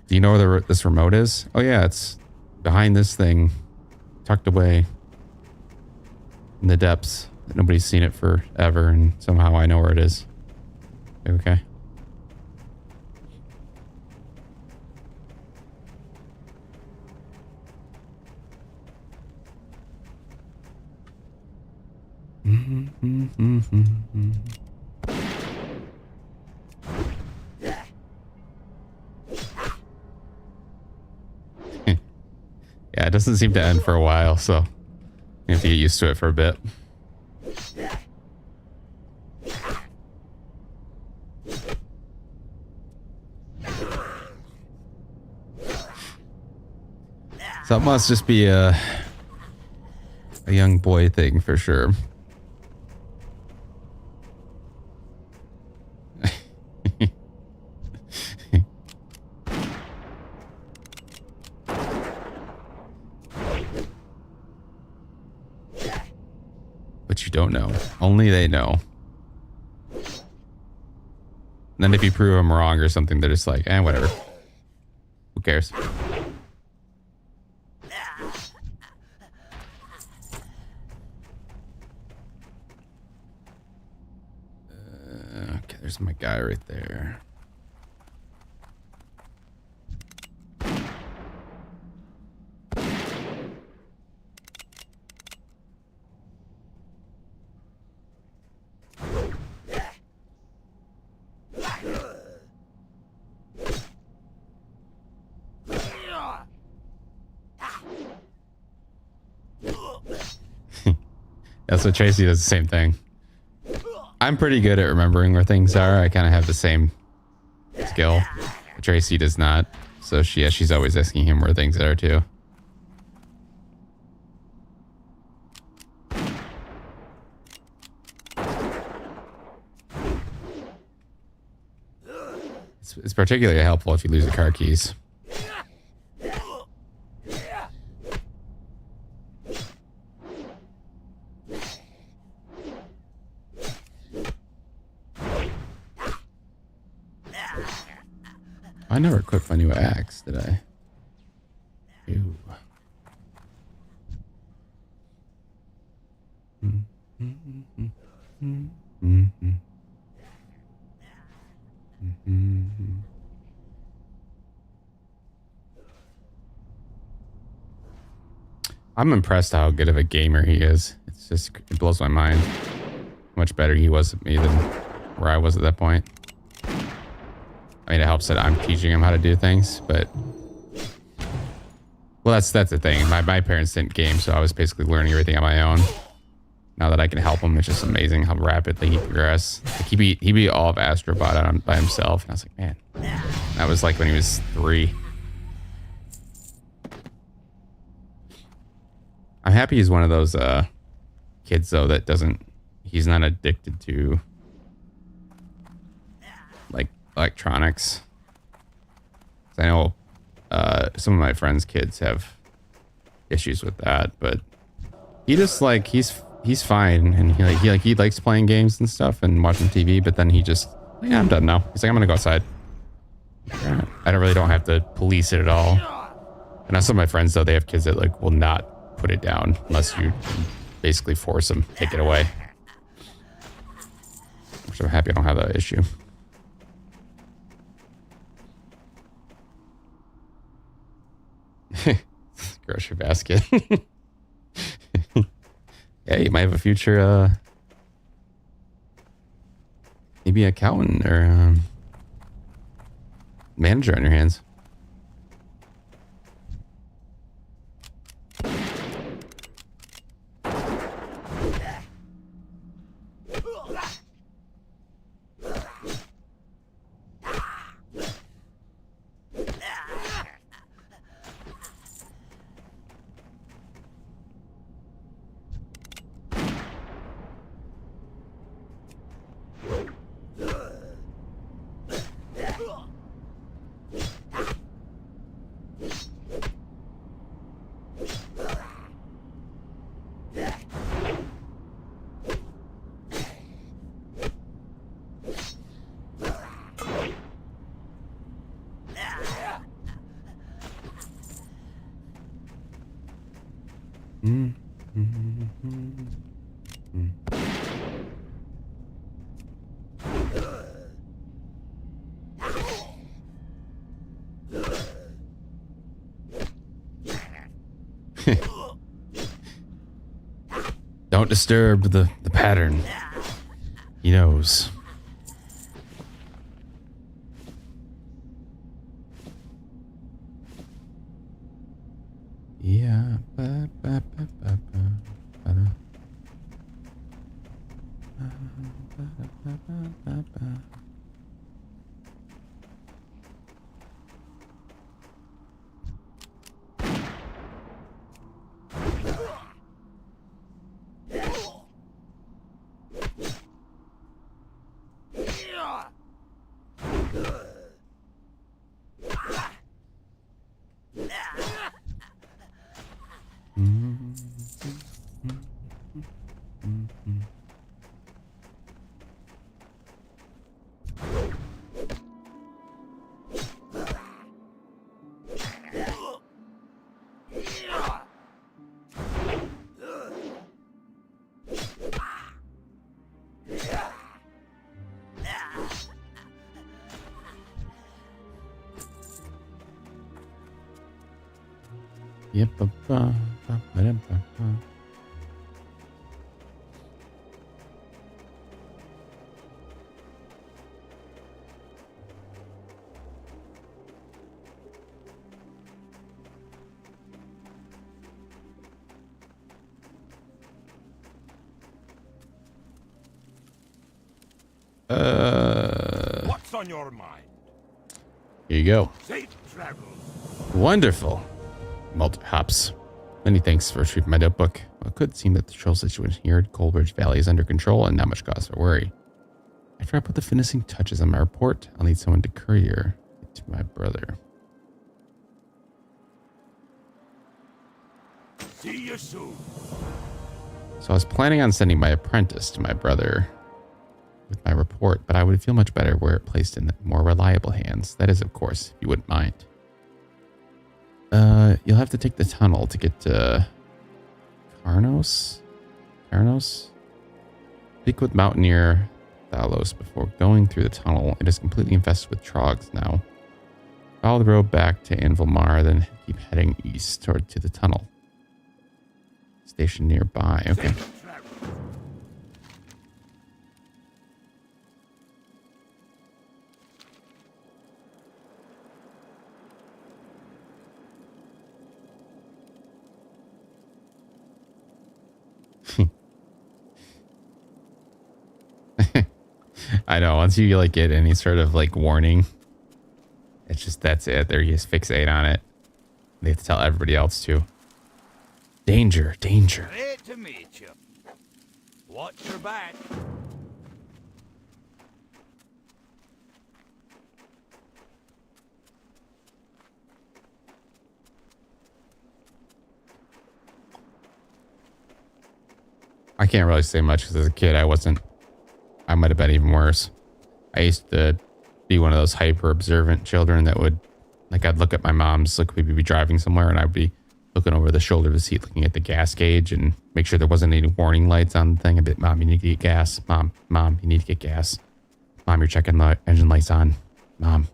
Do you know where this remote is? Oh yeah, it's behind this thing, tucked away in the depths. Nobody's seen it forever, and somehow I know where it is. Okay. Yeah, it doesn't seem to end for a while, so you have to get used to it for a bit. So it must just be a young boy thing for sure. But you don't know. Only they know. And then if you prove them wrong or something, they're just like, whatever. Who cares? There's my guy right there. Yeah, so Tracy does the same thing. I'm pretty good at remembering where things are. I kind of have the same skill. Tracy does not. So she's always asking him where things are too. It's particularly helpful if you lose the car keys. I never equipped my new axe, did I? Ew. I'm impressed how good of a gamer he is. It's just, it blows my mind. Much better he was at me than where I was at that point. I mean, it helps that I'm teaching him how to do things, but well, that's the thing. My parents didn't game, so I was basically learning everything on my own. Now that I can help him, it's just amazing how rapidly he progressed. Like he beat all of Astrobot by himself, and I was like, man, that was like when he was 3. I'm happy he's one of those kids though that he's not addicted to like electronics. I know some of my friends' kids have issues with that, but he just like he's fine, and he likes playing games and stuff and watching TV. But then he just, yeah, I'm done now. He's like, I'm gonna go outside. I don't have to police it at all. And now some of my friends though, they have kids that like will not put it down unless you basically force them, take it away. Which I'm happy I don't have that issue. Grocery basket. Yeah, you might have a future maybe accountant or manager on your hands. Don't disturb the pattern. He knows. Yeah. Yep. What's on your mind? Here you go. Safe travels. Wonderful. Multi hops. Many thanks for retrieving my notebook. Well, it could seem that the troll situation here at Coldridge Valley is under control and not much cause for worry. After I put the finishing touches on my report, I'll need someone to courier it to my brother. See you soon. So I was planning on sending my apprentice to my brother with my report, but I would feel much better were it placed in more reliable hands. That is, of course, if you wouldn't mind. You'll have to take the tunnel to get to Karnos? Speak with Mountaineer Thalos before going through the tunnel. It is completely infested with trogs now. Follow the road back to Anvilmar, then keep heading east toward to the tunnel. Station nearby. Okay. I know, once you like get any sort of like warning, it's just, that's it. There, you just fixate on it. They have to tell everybody else too. Danger, danger. Great to meet you. Watch your back. I can't really say much because as a kid, I might have been even worse. I used to be one of those hyper observant children that would, like, I'd look at my mom's, like, we'd be driving somewhere and I'd be looking over the shoulder of the seat, looking at the gas gauge and make sure there wasn't any warning lights on the thing. I'd be, Mom, you need to get gas. Mom, you need to get gas. Mom, you're checking the engine lights on. Mom.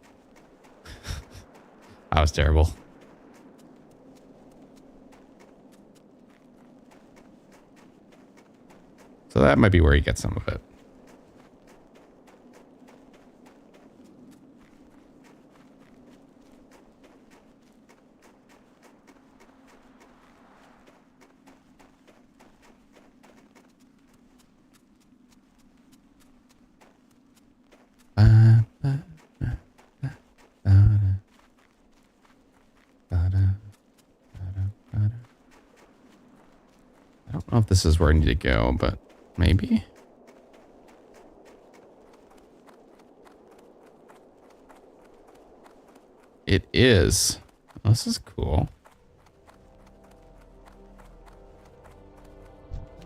That was terrible. So that might be where you get some of it. I don't know if this is where I need to go, but maybe. It is. Oh, this is cool.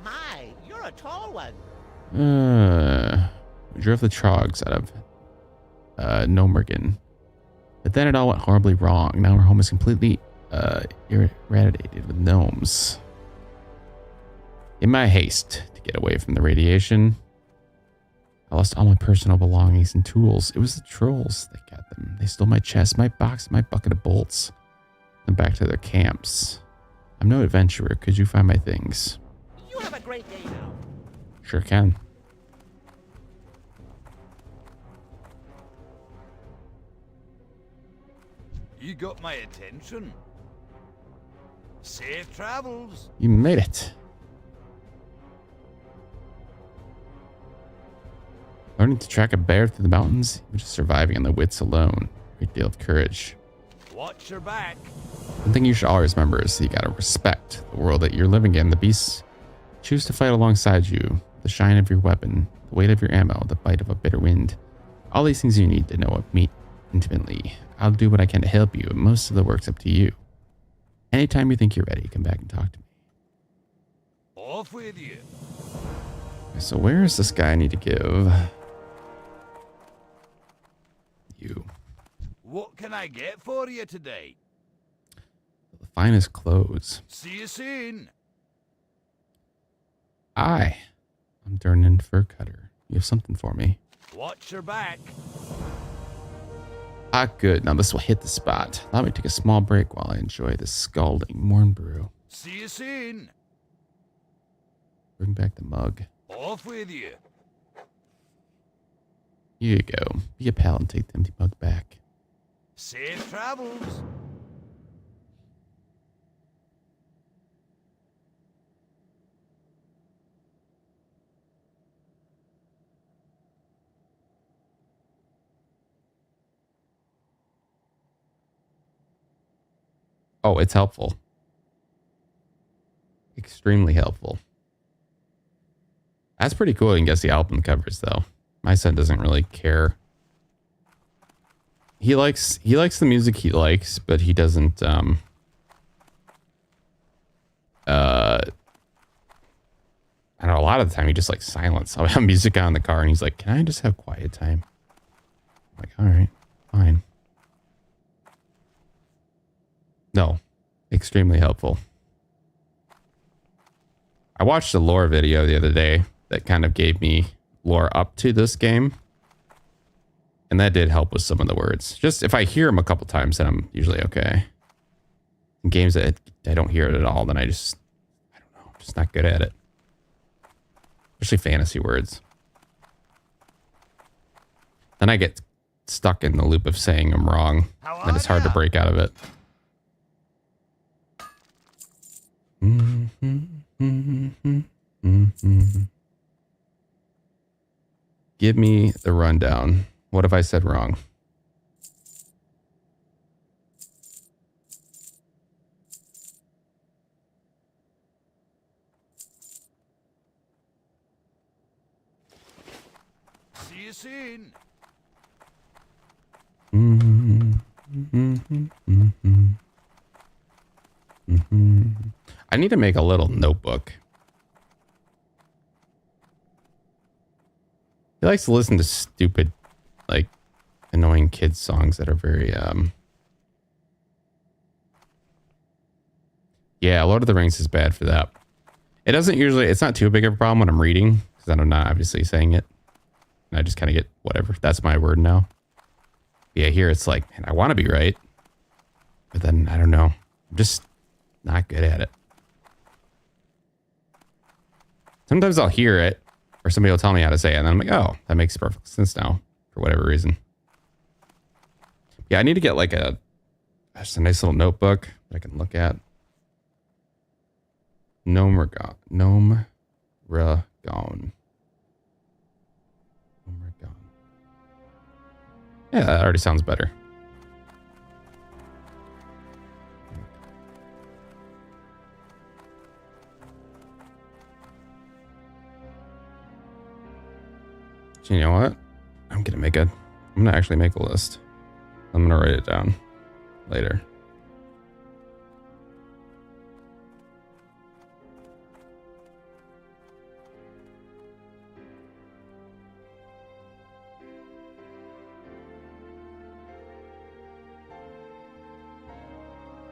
My, you're a tall one. We drove the trogs out of Nomergan. But then it all went horribly wrong. Now our home is completely irradiated with gnomes. In my haste to get away from the radiation, I lost all my personal belongings and tools. It was the trolls that got them. They stole my chest, my box, my bucket of bolts, and back to their camps. I'm no adventurer. Could you find my things? You have a great day now. Sure can. You got my attention. Safe travels. You made it. Learning to track a bear through the mountains, even just surviving on the wits alone. Great deal of courage. Watch your back. One thing you should always remember is that you gotta respect the world that you're living in. The beasts choose to fight alongside you. The shine of your weapon, the weight of your ammo, the bite of a bitter wind. All these things you need to know of me intimately. I'll do what I can to help you, and most of the work's up to you. Anytime you think you're ready, come back and talk to me. Off with you. So where is this guy I need to give? You. What can I get for you today? The finest clothes. See you soon. I'm Durnan Fur Cutter. You have something for me. Watch your back. Ah, good. Now this will hit the spot. Allow me to take a small break while I enjoy this scalding morn brew. See you soon. Bring back the mug. Off with you. Here you go. Be a pal and take the empty mug back. Safe travels. Oh, it's helpful. Extremely helpful. That's pretty cool. You can guess the album covers, though. My son doesn't really care. He likes the music he likes, but he doesn't I know a lot of the time he just likes silence. I'll have music on in the car and he's like, "Can I just have quiet time?" I'm like, "All right, fine." No, extremely helpful. I watched a lore video the other day that kind of gave me lore up to this game. And that did help with some of the words. Just if I hear them a couple times, then I'm usually okay. In games that I don't hear it at all, then I don't know, I'm just not good at it. Especially fantasy words. Then I get stuck in the loop of saying them wrong. And it's hard to break out of it. Give me the rundown. What have I said wrong? See you soon. I need to make a little notebook. He likes to listen to stupid, like, annoying kids songs that are very, yeah, Lord of the Rings is bad for that. It's not too big of a problem when I'm reading, because I'm not obviously saying it. And I just kind of get whatever. That's my word now. Yeah, here it's like, man, I want to be right. But then, I don't know. I'm just not good at it. Sometimes I'll hear it, or somebody will tell me how to say it, and then I'm like, oh, that makes perfect sense now, for whatever reason. Yeah, I need to get like just a nice little notebook that I can look at. Gnome Ragon. Yeah, that already sounds better. So you know what? I'm gonna actually make a list. I'm gonna write it down later.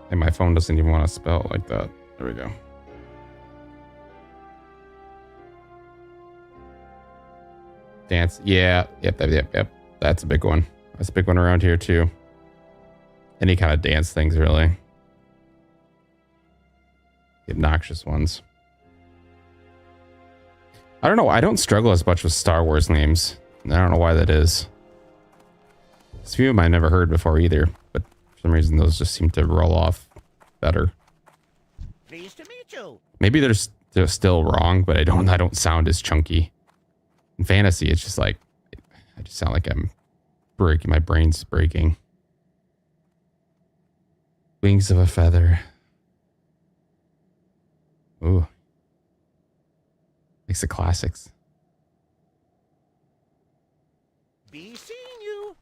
And my phone doesn't even want to spell it like that. There we go. Dance. Yeah. Yep. That's a big one. That's a big one around here too. Any kind of dance things, really. The obnoxious ones. I don't know. I don't struggle as much with Star Wars names. I don't know why that is. There's a few of them I never heard before either, but for some reason those just seem to roll off better. Pleased to meet you. Maybe they're still wrong, but I don't sound as chunky. In fantasy, it's just like I just sound like I'm breaking. My brain's breaking. Wings of a feather. Ooh. Makes the classics. Be seeing you.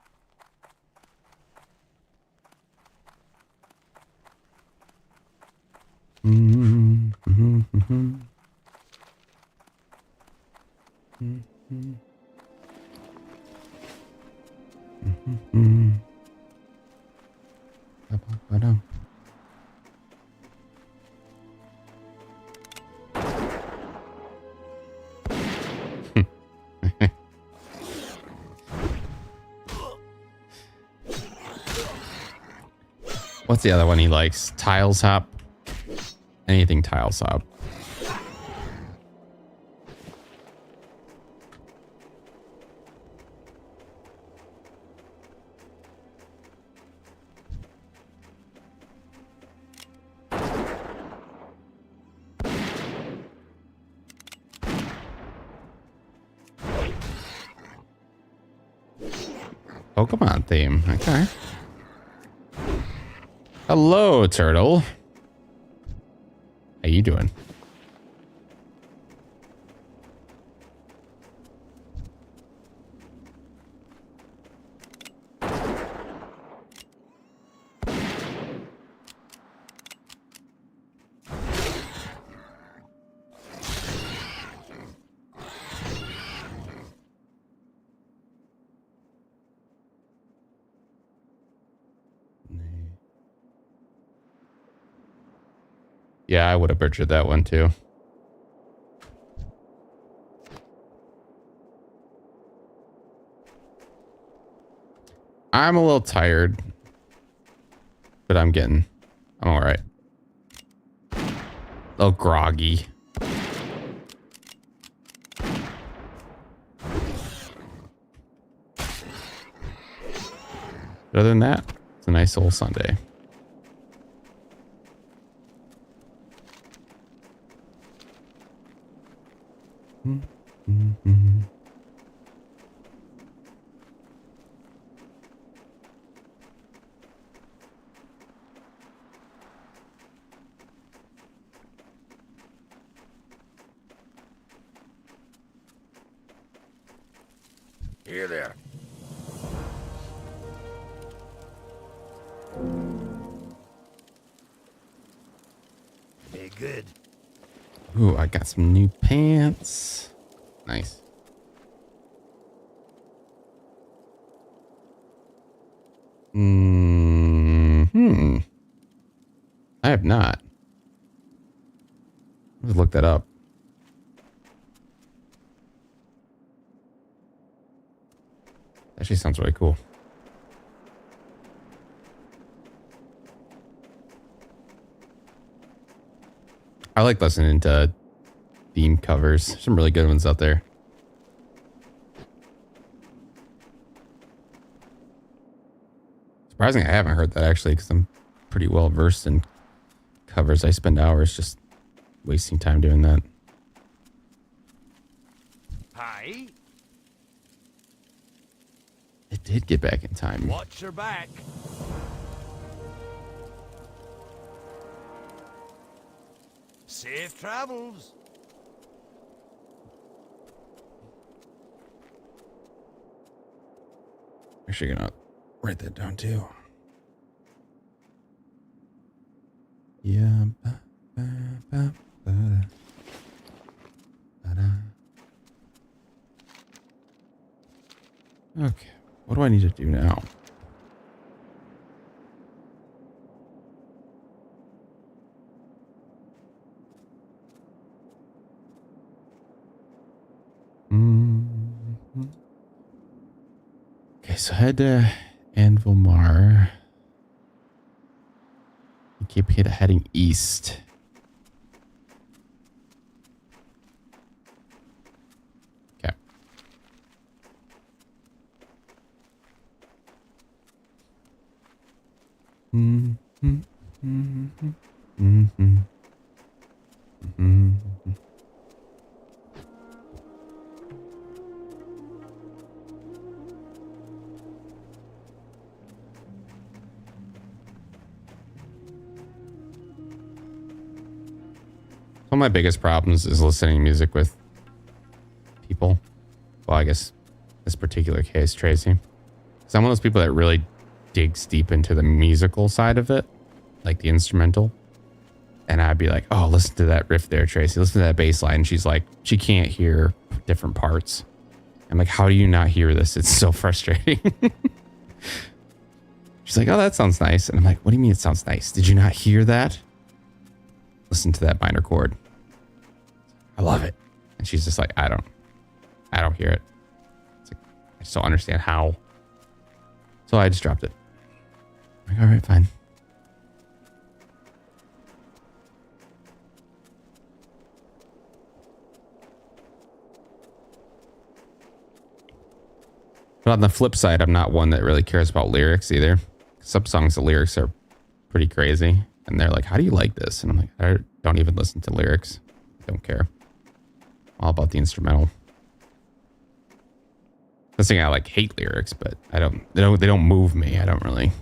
What's the other one he likes? Tiles hop. Anything tiles hop. Pokemon theme. Okay. Hello, turtle. How you doing? Yeah, I would have butchered that one too. I'm a little tired, but I'm all right. A little groggy. But other than that, it's a nice old Sunday. Here there. Hey, good. Ooh, I got some new pants. Nice. I have not. Let's look that up. Actually sounds really cool. I like listening to theme covers. Some really good ones out there. Surprising I haven't heard that actually, because I'm pretty well versed in covers. I spend hours just wasting time doing that. Hi. It did get back in time. Watch your back. Safe travels. Actually gonna write that down too. Yeah. Okay. What do I need to do now? Okay, so head to Anvilmar. You keep heading east. Okay. One of my biggest problems is listening to music with people. Well, I guess this particular case, Tracy. Because I'm one of those people that really digs deep into the musical side of it, like the instrumental. And I'd be like, oh, listen to that riff there, Tracy. Listen to that bass line. And she's like, she can't hear different parts. I'm like, how do you not hear this? It's so frustrating. She's like, oh, that sounds nice. And I'm like, what do you mean it sounds nice? Did you not hear that? Listen to that minor chord. I love it. And she's just like, I don't hear it. It's like, I just don't understand how. So I just dropped it. I'm like, all right, fine. But on the flip side, I'm not one that really cares about lyrics either. Some songs, the lyrics are pretty crazy. And they're like, how do you like this? And I'm like, I don't even listen to lyrics. I don't care. All about the instrumental. I'm saying I like hate lyrics, but I don't, they don't move me. I don't really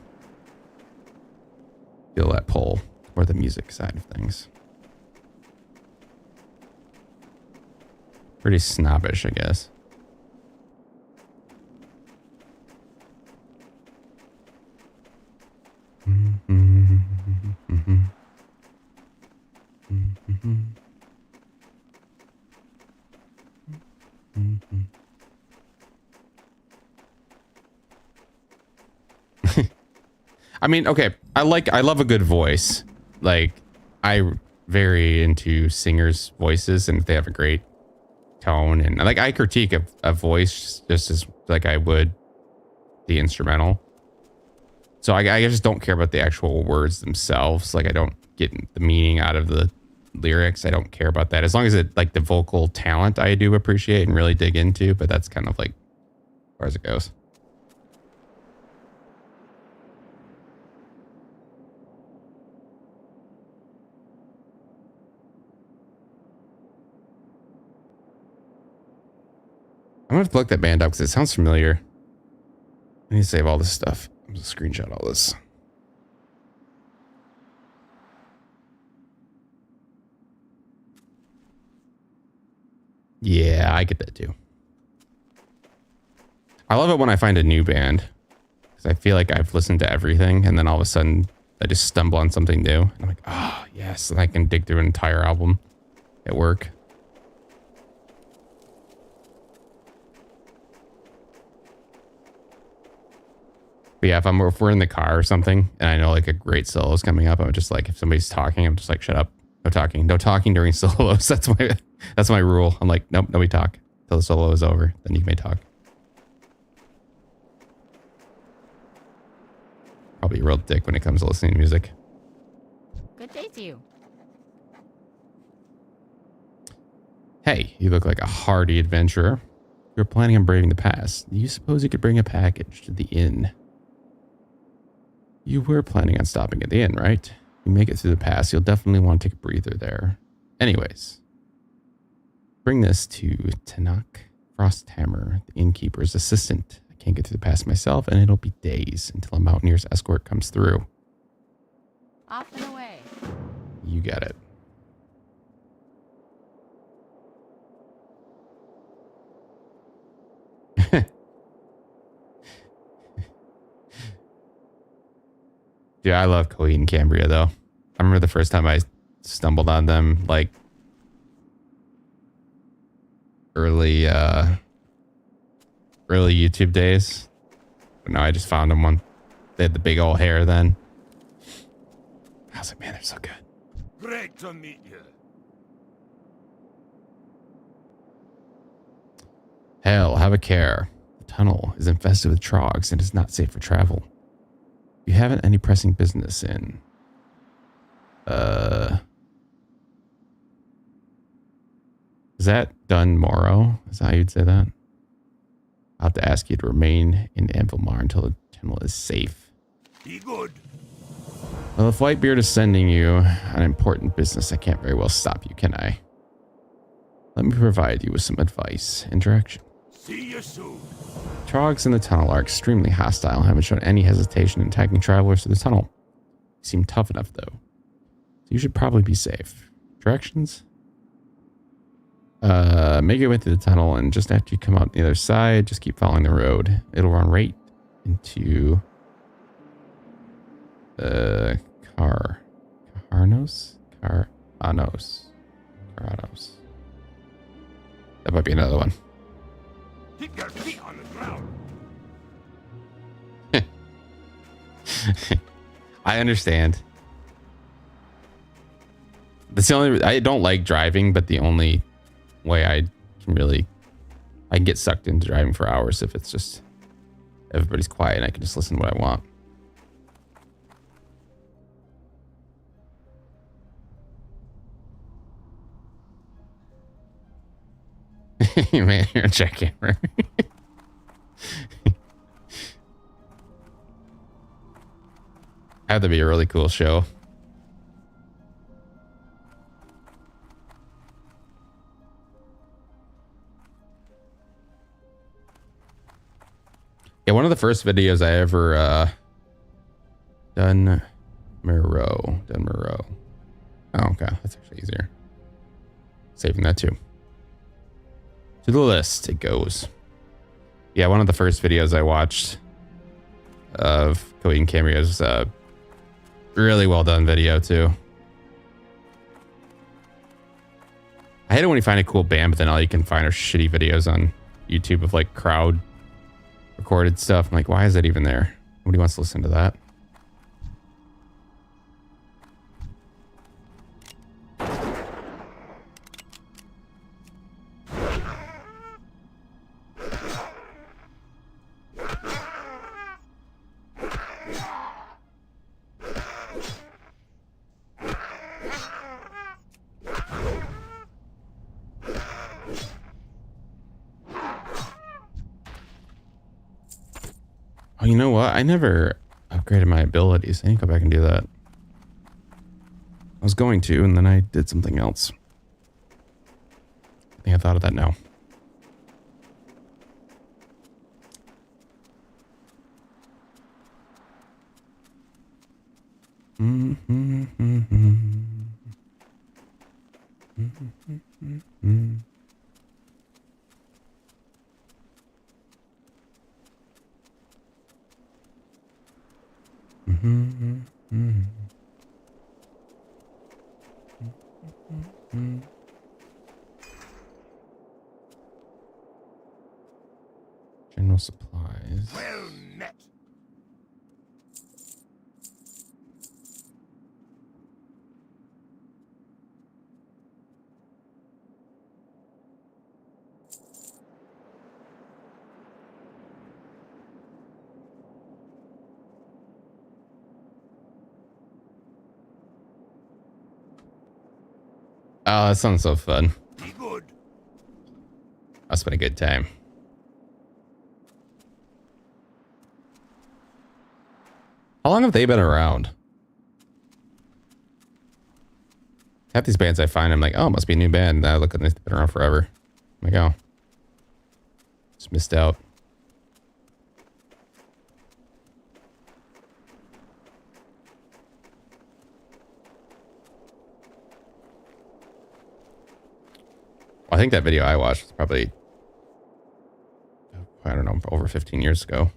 feel that pull or the music side of things. Pretty snobbish, I guess. I mean, okay, I love a good voice. Like, I very into singers' voices, and if they have a great tone, and like I critique a voice just as like I would the instrumental. So I just don't care about the actual words themselves. Like I don't get the meaning out of the lyrics. I don't care about that. As long as it like the vocal talent I do appreciate and really dig into, but that's kind of like as far as it goes. I'm gonna have to look that band up because it sounds familiar. I need to save all this stuff. I'm gonna screenshot all this. Yeah, I get that too. I love it when I find a new band because I feel like I've listened to everything and then all of a sudden I just stumble on something new. And I'm like, oh, yes. And I can dig through an entire album at work. But yeah, if we're in the car or something and I know like a great solo is coming up, I'm just like, if somebody's talking, I'm just like, shut up. No talking. No talking during solos. That's my rule. I'm like, nope, nobody talk till the solo is over. Then you may talk. Probably a real dick when it comes to listening to music. Good day to you. Hey, you look like a hardy adventurer. You're planning on braving the past. Do you suppose you could bring a package to the inn? You were planning on stopping at the inn, right? You make it through the pass, you'll definitely want to take a breather there. Anyways, bring this to Tanakh Frosthammer, the innkeeper's assistant. I can't get through the pass myself, and it'll be days until a mountaineer's escort comes through. Off and away. You got it. Yeah, I love Coheed and Cambria though. I remember the first time I stumbled on them, like early YouTube days. But no, I just found them one. They had the big old hair then. I was like, man, they're so good. Great to meet you. Hell, have a care. The tunnel is infested with trogs and is not safe for travel. You haven't any pressing business in. Is that Dunmorrow? Is that how you'd say that? I'll have to ask you to remain in Anvilmar until the tunnel is safe. Be good. Well, if Whitebeard is sending you on important business, I can't very well stop you, can I? Let me provide you with some advice and direction. See you soon. Trogs in the tunnel are extremely hostile and haven't shown any hesitation in attacking travelers through the tunnel. You seem tough enough, though. So you should probably be safe. Directions? Make your way through the tunnel, and just after you come out the other side, just keep following the road. It'll run right into Carnos? Caranos. That might be another one. Keep your feet on the ground. I understand. That's the only. I don't like driving, but the only way I can get sucked into driving for hours if it's just everybody's quiet and I can just listen to what I want. Man, you're a jackhammer. Had to be a really cool show. Yeah, one of the first videos I ever done Moreau. Oh, okay, that's actually easier. Saving that too. To the list it goes. Yeah, one of the first videos I watched of Cody and Cameo's really well done video too. I hate it when you find a cool band, but then all you can find are shitty videos on YouTube of like crowd recorded stuff. I'm like, why is that even there? Nobody wants to listen to that. Oh, you know what? I never upgraded my abilities. I need to go back and do that. I was going to, and then I did something else. I think I thought of that now. General supplies. Well met. Oh, that sounds so fun. Be good. That's been a good time. How long have they been around? Half these bands I find, I'm like, oh, it must be a new band. And I look at them, they've been around forever. I'm like, oh, just missed out. I think that video I watched was probably, I don't know, over 15 years ago.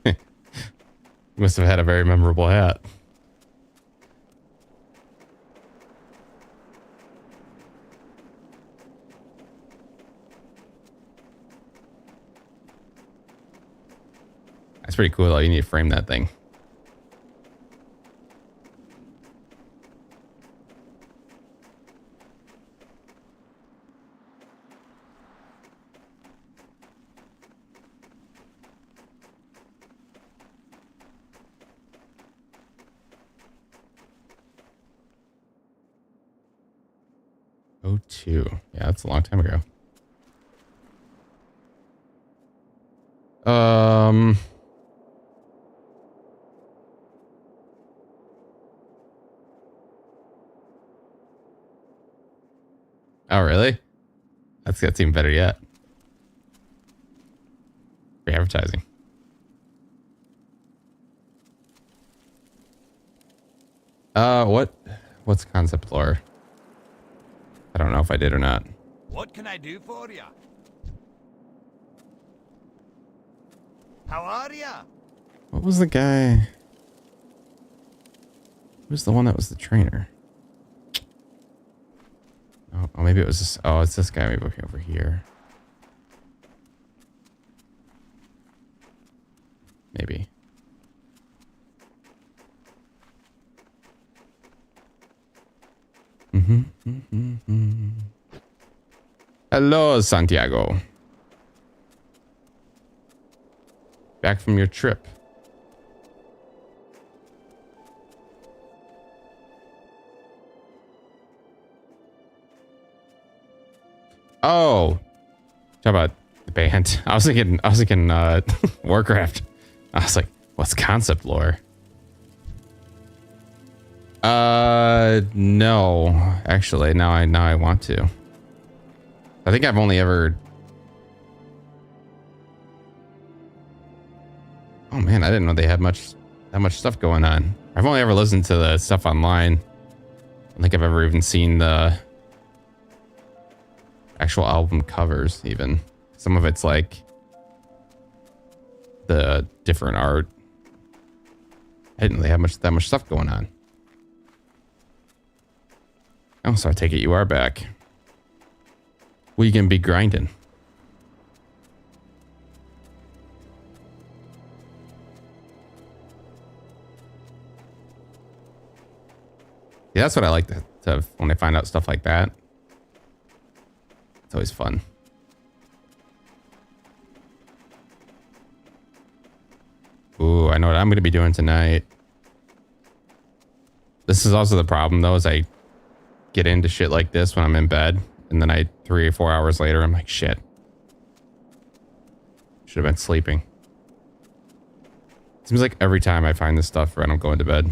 You must have had a very memorable hat. That's pretty cool though. You need to frame that thing. '02. Yeah, that's a long time ago. Oh, really? That's even better yet. Free advertising. What's concept lore? I don't know if I did or not. What can I do for ya? How are ya? What was the guy? Who's the one that was the trainer? Oh, maybe it was this. Oh, it's this guy maybe over here. Maybe. Hello, Santiago. Back from your trip. Oh, talk about the banned. I was thinking Warcraft. I was like, what's concept lore? No, actually, now I want to. I think I've only ever. Oh man, I didn't know they had that much stuff going on. I've only ever listened to the stuff online. I don't think I've ever even seen the actual album covers even. Some of it's like the different art. I didn't really have that much stuff going on. Oh, so I take it you are back. We can be grinding. Yeah, that's what I like to when I find out stuff like that. It's always fun. Ooh, I know what I'm going to be doing tonight. This is also the problem, though, is I get into shit like this when I'm in bed, and then 3 or 4 hours later, I'm like, shit. Should have been sleeping. Seems like every time I find this stuff right, I'm going to bed.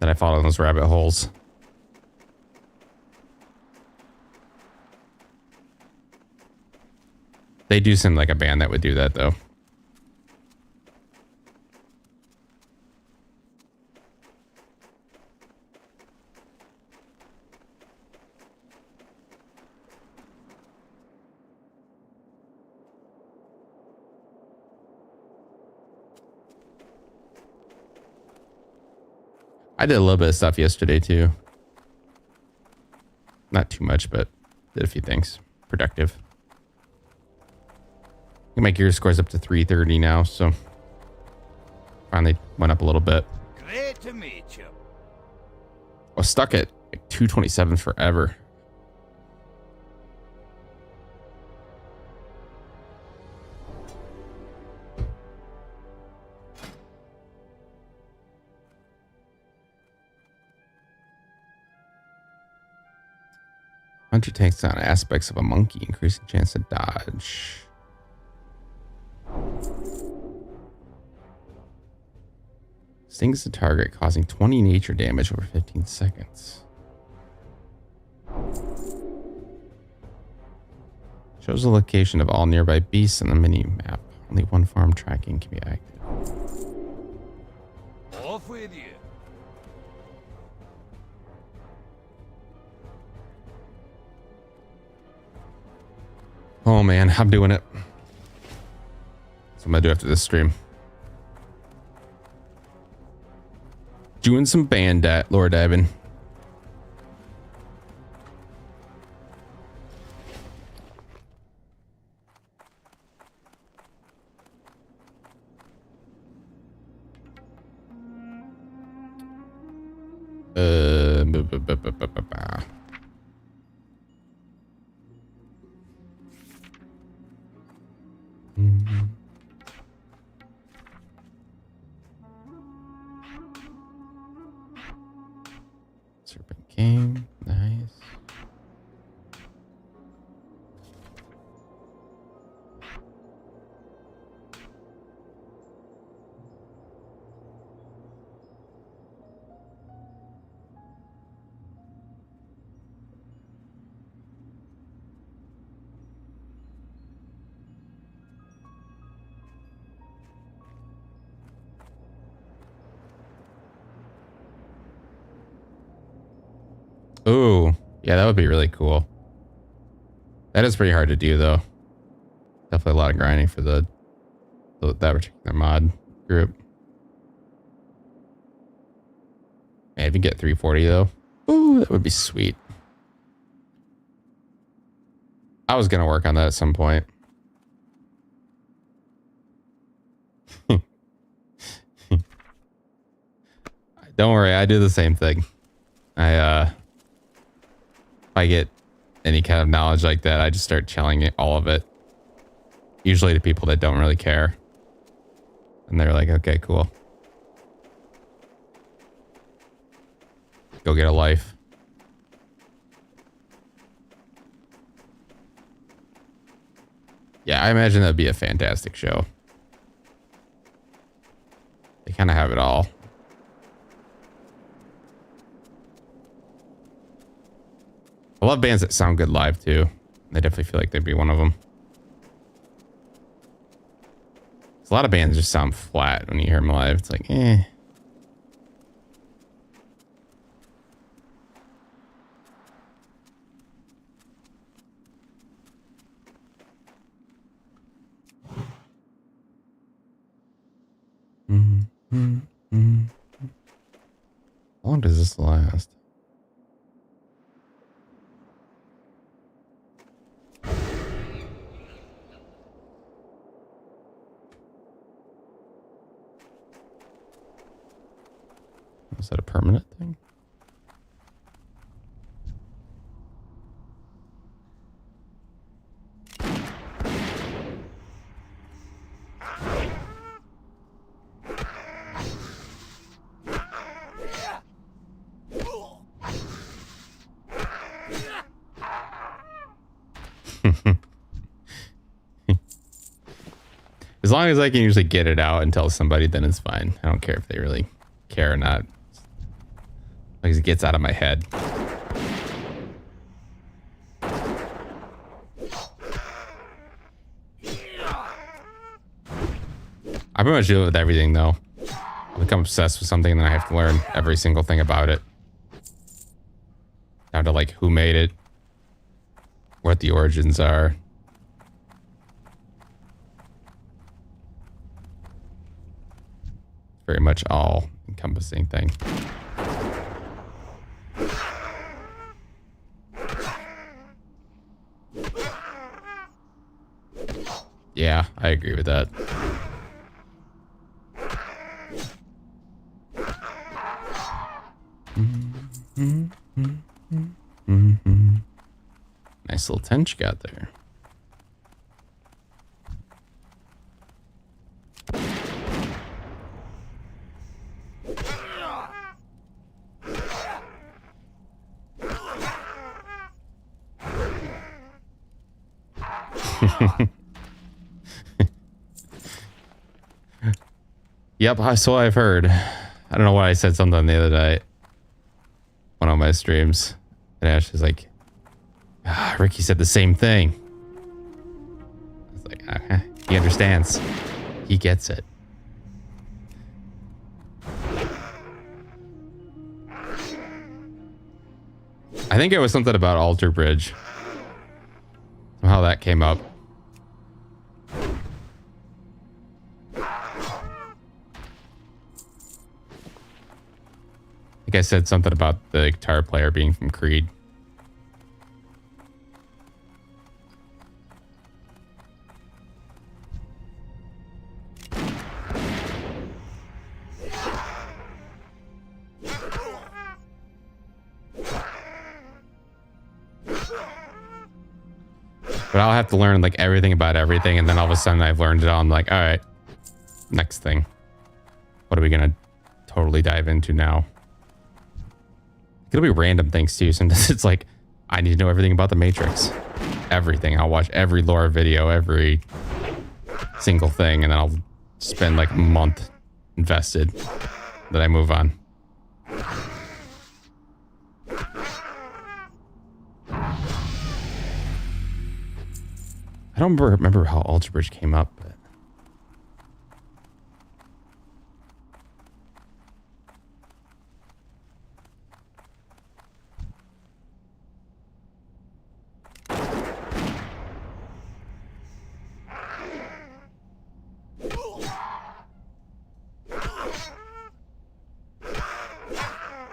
Then I fall in those rabbit holes. They do seem like a band that would do that, though. I did a little bit of stuff yesterday, too. Not too much, but did a few things. Productive. My gear score's up to 330 now, so finally went up a little bit. Great to meet you. I was stuck at like 227 forever. Hunter takes on aspects of a monkey, increasing chance to dodge. Stings the target, causing 20 nature damage over 15 seconds. Shows the location of all nearby beasts on the mini map. Only one farm tracking can be active. Off with you. Oh man, I'm doing it. That's what I'm gonna do after this stream. Doing some band lore diving. Serpent King, nice. Ooh, yeah, that would be really cool. That is pretty hard to do, though. Definitely a lot of grinding for that particular mod group. Man, if you get 340, though, ooh, that would be sweet. I was gonna work on that at some point. Don't worry, I do the same thing. If I get any kind of knowledge like that, I just start telling all of it. Usually to people that don't really care. And they're like, okay, cool. Go get a life. Yeah, I imagine that'd be a fantastic show. They kind of have it all. I love bands that sound good live too. I definitely feel like they'd be one of them. A lot of bands just sound flat when you hear them live. It's like, eh. How long does this last? Is that a permanent thing? As long as I can usually get it out and tell somebody, then it's fine. I don't care if they really care or not. As long as it gets out of my head. I pretty much do it with everything, though. I become obsessed with something and then I have to learn every single thing about it. Down to like who made it, what the origins are. Very much all encompassing thing. Yeah, I agree with that. Nice little tent you got there. Yep, so I've heard. I don't know why I said something the other night. One of my streams. And Ash is like, Ricky said the same thing. I was like, okay. He understands. He gets it. I think it was something about Alter Bridge. Somehow that came up. I said something about the guitar player being from Creed. But I'll have to learn like everything about everything, and then all of a sudden I've learned it all. I'm like, all right, next thing. What are we gonna totally dive into now? It'll be random things too. Sometimes it's like, I need to know everything about the Matrix. Everything. I'll watch every lore video, every single thing, and then I'll spend like a month invested. Then I move on. I don't remember how Alter Bridge came up, but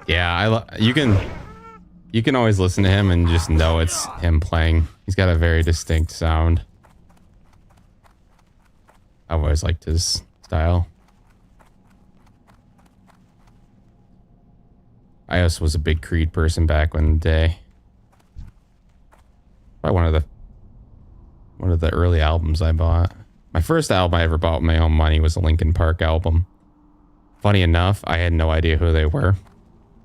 yeah, you can always listen to him and just know it's him playing. He's got a very distinct sound. I've always liked his style. I also was a big Creed person back in the day. Probably one of the early albums I bought. My first album I ever bought with my own money was a Linkin Park album. Funny enough, I had no idea who they were.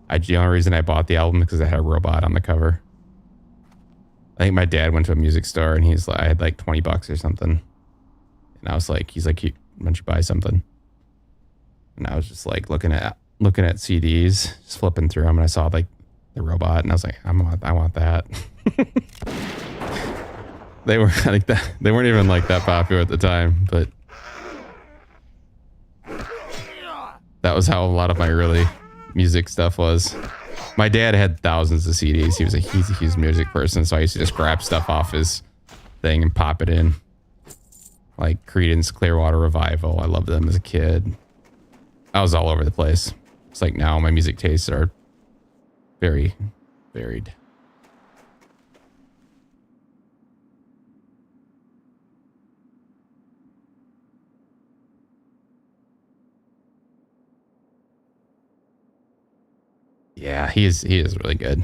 The only reason I bought the album is because it had a robot on the cover. I think my dad went to a music store and he's like, I had like $20 or something. And I was like, he's like, why don't you buy something? And I was just like looking at CDs, just flipping through them, and I saw like the robot, and I was like, I want that. They were like that. They weren't even like that popular at the time, but that was how a lot of my early music stuff was. My dad had thousands of CDs. He's a huge music person, so I used to just grab stuff off his thing and pop it in. Like Creedence Clearwater Revival. I loved them as a kid. I was all over the place. It's like now my music tastes are very varied. Yeah, he is really good.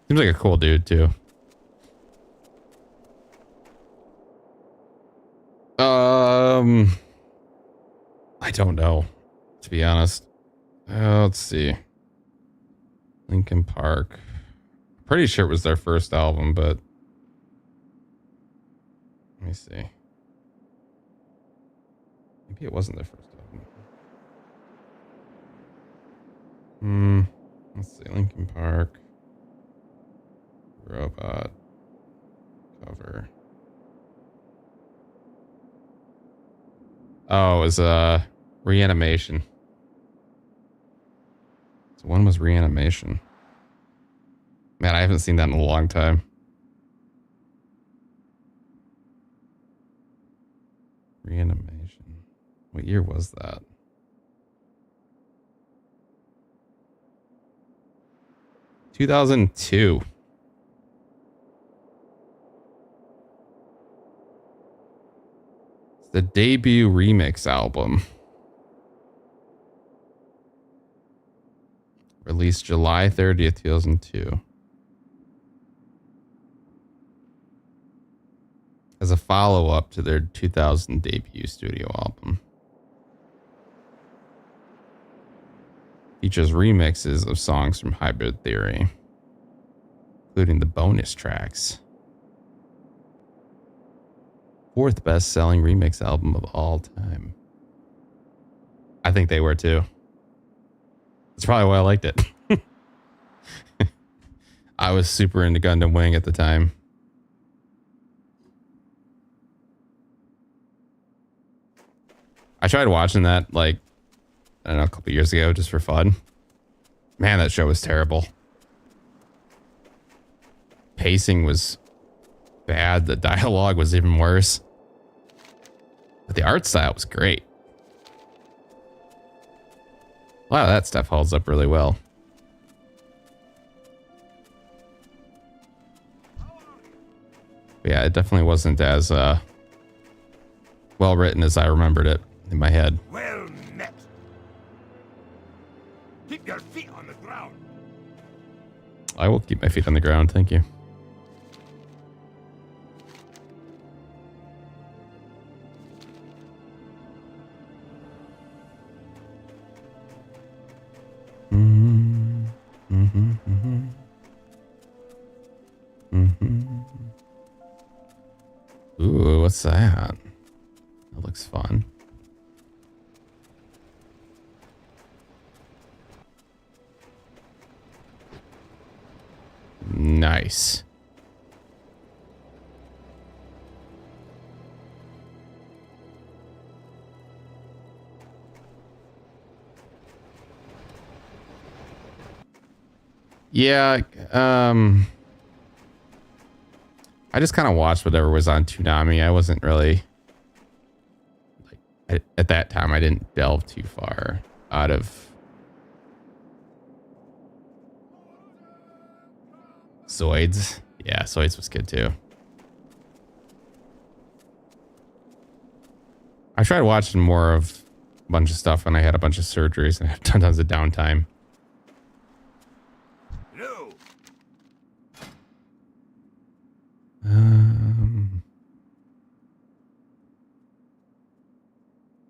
Seems like a cool dude too. I don't know, to be honest. Let's see. Linkin Park. Pretty sure it was their first album, but let me see. Maybe it wasn't their first album. Let's see. Linkin Park. Robot. Cover. Oh, it was Reanimation. So one was Reanimation. Man, I haven't seen that in a long time. Reanimation. What year was that? – 2002. It's the debut remix album. Released July 30th, 2002. As a follow-up to their 2000 debut studio album. Features remixes of songs from Hybrid Theory, including the bonus tracks. 4th best-selling remix album of all time. I think they were too. That's probably why I liked it. I was super into Gundam Wing at the time. I tried watching that like, I don't know, a couple years ago just for fun. Man, that show was terrible. Pacing was bad. The dialogue was even worse. But the art style was great. A lot of that stuff holds up really well. But yeah, it definitely wasn't as well written as I remembered it in my head. Well met. Keep your feet on the ground. I will keep my feet on the ground, thank you. Ooh, what's that? That looks fun. Nice. Yeah, I just kind of watched whatever was on Toonami. I wasn't really like at that time. I didn't delve too far out of Zoids. Yeah, Zoids was good too. I tried watching more of a bunch of stuff when I had a bunch of surgeries and I had tons of downtime. No.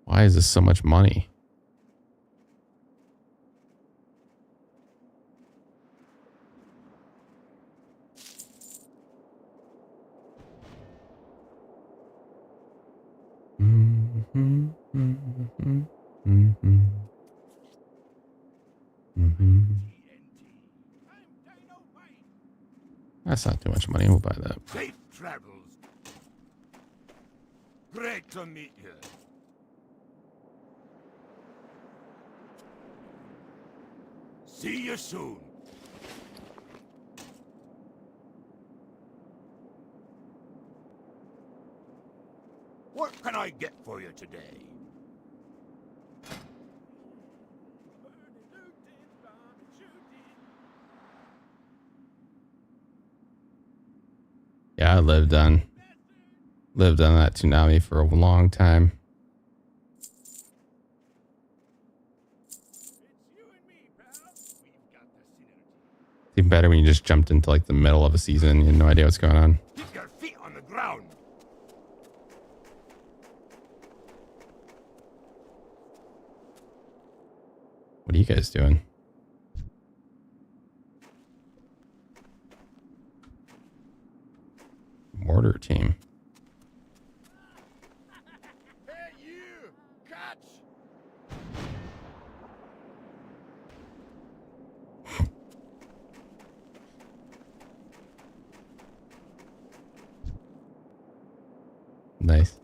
Why is this so much money? That's not too much money. We'll buy that. Safe travels. Great to meet you. See you soon. What can I get for you today? Yeah, I lived on that tsunami for a long time. Even better when you just jumped into like the middle of a season. You had no idea what's going on. Keep your feet on the ground. What are you guys doing? Mortar team. Hey, you! Catch! Nice.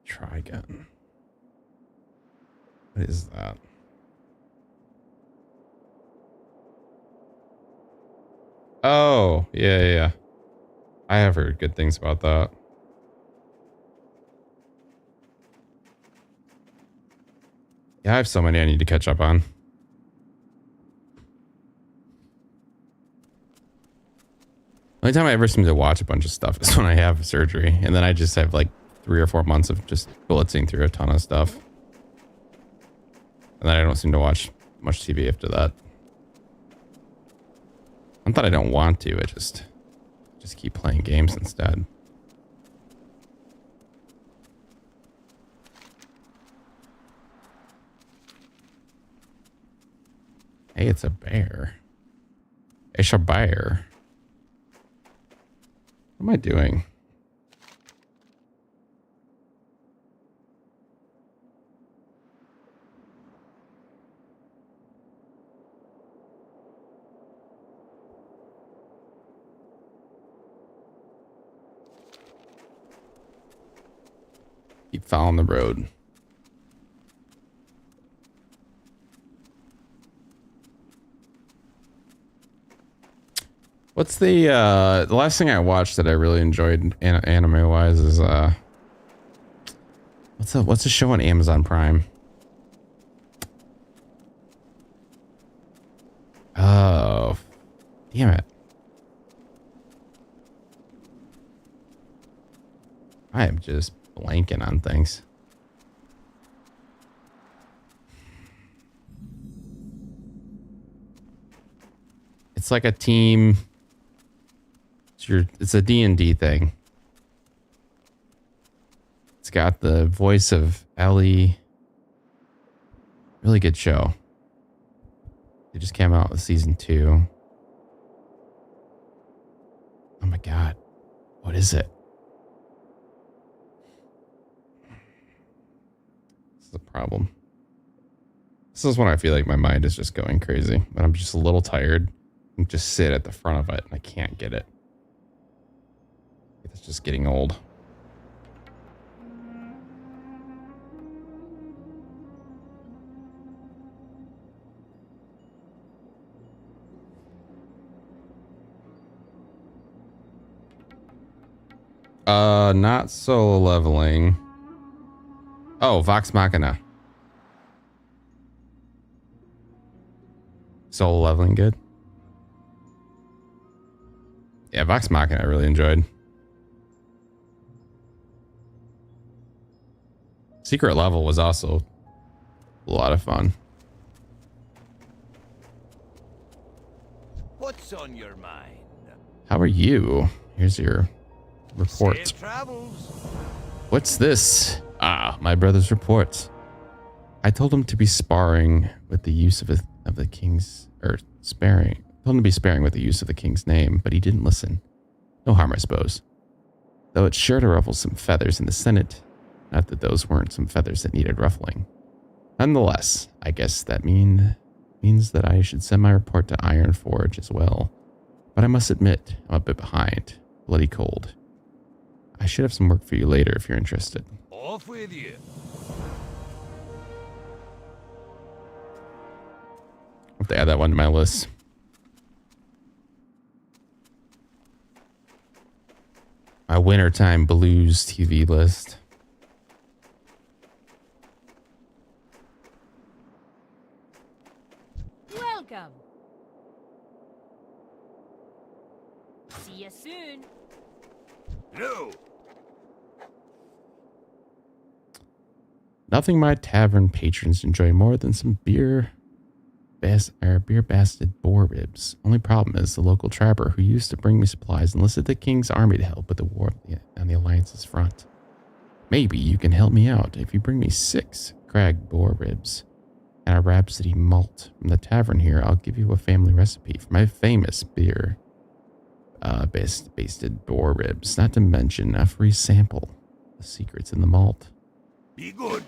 Try again. What is that? Oh, yeah. I have heard good things about that. Yeah, I have so many I need to catch up on. The only time I ever seem to watch a bunch of stuff is when I have surgery, and then I just have like 3 or 4 months of just blitzing through a ton of stuff. And then I don't seem to watch much TV after that. Not that I don't want to, I just keep playing games instead. Hey, it's a bear. It's a bear. What am I doing? Keep following the road. What's the last thing I watched that I really enjoyed anime wise is what's a show on Amazon Prime? Oh, damn it. I am just blanking on things. It's like a team. It's a D&D thing. It's got the voice of Ellie. Really good show. They just came out with season 2. Oh my god. What is it? This is a problem. This is when I feel like my mind is just going crazy, but I'm just a little tired. I just sit at the front of it and I can't get it. It's just getting old. Not solo leveling. Oh, Vox Machina. Solo leveling good? Yeah, Vox Machina I really enjoyed. Secret Level was also a lot of fun. What's on your mind? How are you? Here's your report. Safe travels. What's this? Ah, my brother's report. I told him to be sparring with the use of the king's, or sparing. Told him to be sparing with the use of the king's name, but he didn't listen. No harm, I suppose. Though it's sure to ruffle some feathers in the Senate. Not that those weren't some feathers that needed ruffling. Nonetheless, I guess that means that I should send my report to Ironforge as well. But I must admit, I'm a bit behind. Bloody cold. I should have some work for you later if you're interested. Off with you. I'll have to add that one to my list. My wintertime blues TV list. Welcome. See you soon. No. Nothing my tavern patrons enjoy more than some beer basted boar ribs. Only problem is the local trapper who used to bring me supplies enlisted the king's army to help with the war on the Alliance's front. Maybe you can help me out if you bring me 6 crag boar ribs and a Rhapsody malt from the tavern here. I'll give you a family recipe for my famous beer basted boar ribs, not to mention a free sample. The secret's in the malt. Be good.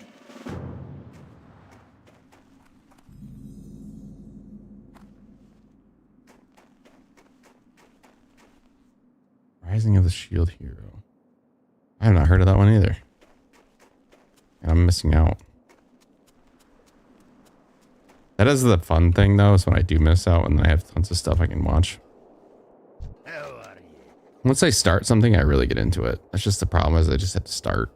Rising of the Shield Hero. I have not heard of that one either. And I'm missing out. That is the fun thing, though, is when I do miss out and then I have tons of stuff I can watch. How are you? Once I start something, I really get into it. That's just the problem, is I just have to start.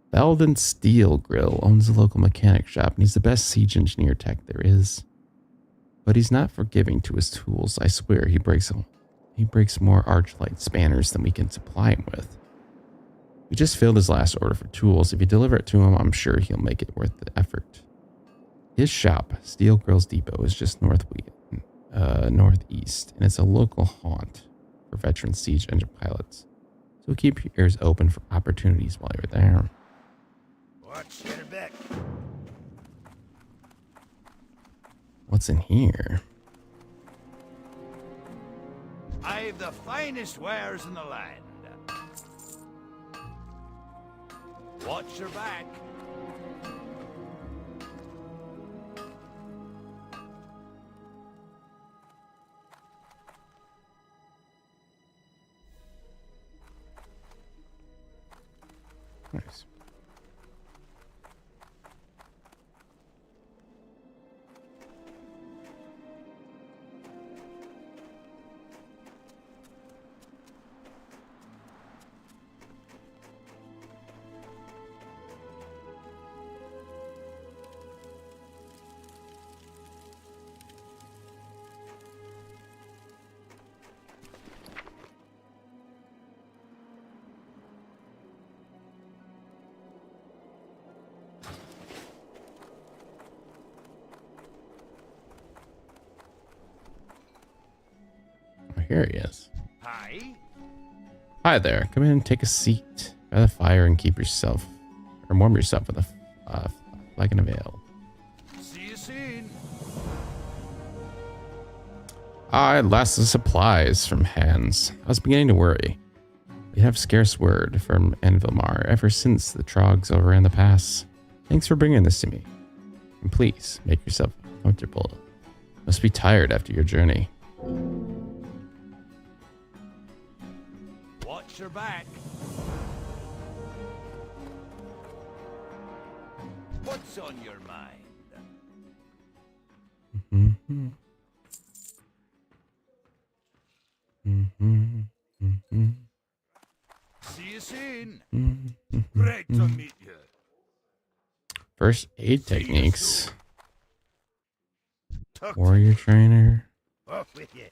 Belden Steel Grill owns a local mechanic shop, and he's the best siege engineer tech there is. But he's not forgiving to his tools. I swear he breaks more Archlight spanners than we can supply him with. We just filled his last order for tools. If you deliver it to him, I'm sure he'll make it worth the effort. His shop, Steel Grills Depot, is just northeast, and it's a local haunt for veteran siege engine pilots. So keep your ears open for opportunities while you're there. Watch your back. What's in here? I've the finest wares in the land. Watch your back. Nice. Here he is. Hi. Hi there. Come in and take a seat by the fire and keep yourself, or warm yourself with a flagon of ale. See you soon. At last the supplies from Hans. I was beginning to worry. We have scarce word from Envilmar ever since the Trogs overran the pass. Thanks for bringing this to me. And please, make yourself comfortable. Must be tired after your journey. Watch your back. What's on your mind? Mm-hmm. Mm-hmm. Mm-hmm. See you soon. Mm-hmm. Great to meet you. First aid techniques. Tuck Warrior trainer. off with you.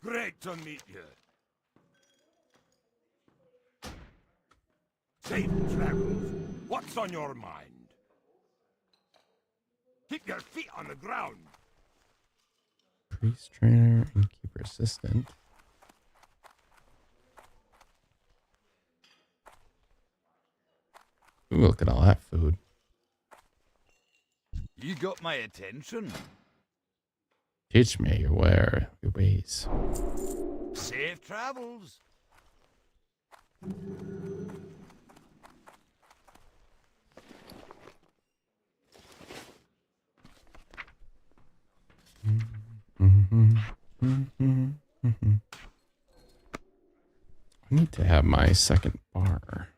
Great to meet you. Safe travels. What's on your mind? Keep your feet on the ground. Priest trainer. Innkeeper persistent. Ooh, look at all that food. You got my attention. Teach me your ways. Safe travels. I need to have my second bar.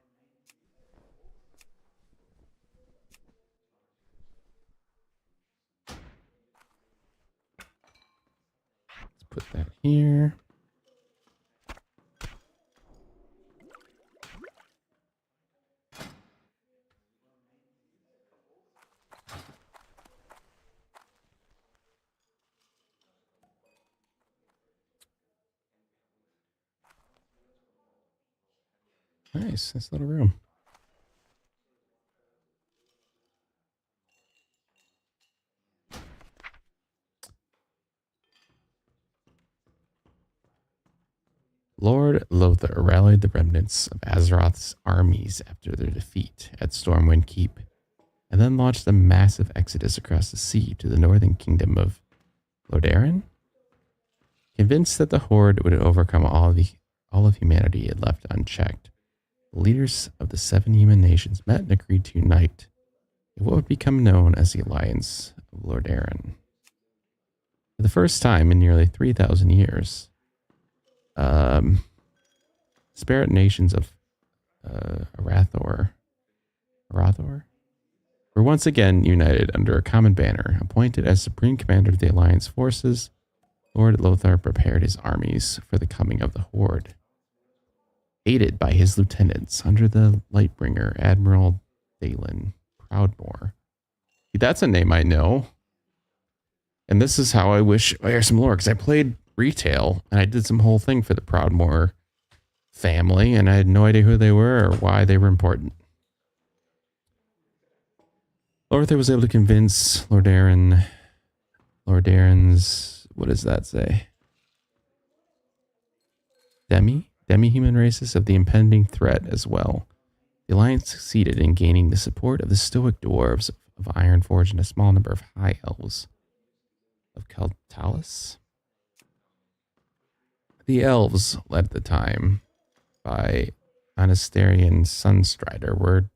Let's put that here. Nice little room. Lord Lothar rallied the remnants of Azeroth's armies after their defeat at Stormwind Keep, and then launched a massive exodus across the sea to the northern kingdom of Lordaeron. Convinced that the Horde would overcome all of humanity it left unchecked, the leaders of the 7 human nations met and agreed to unite in what would become known as the Alliance of Lordaeron. For the first time in nearly 3,000 years, disparate nations of Arathor were once again united under a common banner. Appointed as supreme commander of the Alliance forces, Lord Lothar prepared his armies for the coming of the Horde. Aided by his lieutenants under the Lightbringer, Admiral Dalen Proudmoore. That's a name I know. And this is how I wish I hear some lore, because I played retail and I did some whole thing for the Proudmoore family, and I had no idea who they were or why they were important. Lothar was able to convince Lordaeron's, what does that say? Demi-human races of the impending threat as well. The Alliance succeeded in gaining the support of the stoic dwarves of Ironforge and a small number of high elves of Keltalis. The elves, led at the time by Anasterian Sunstrider, were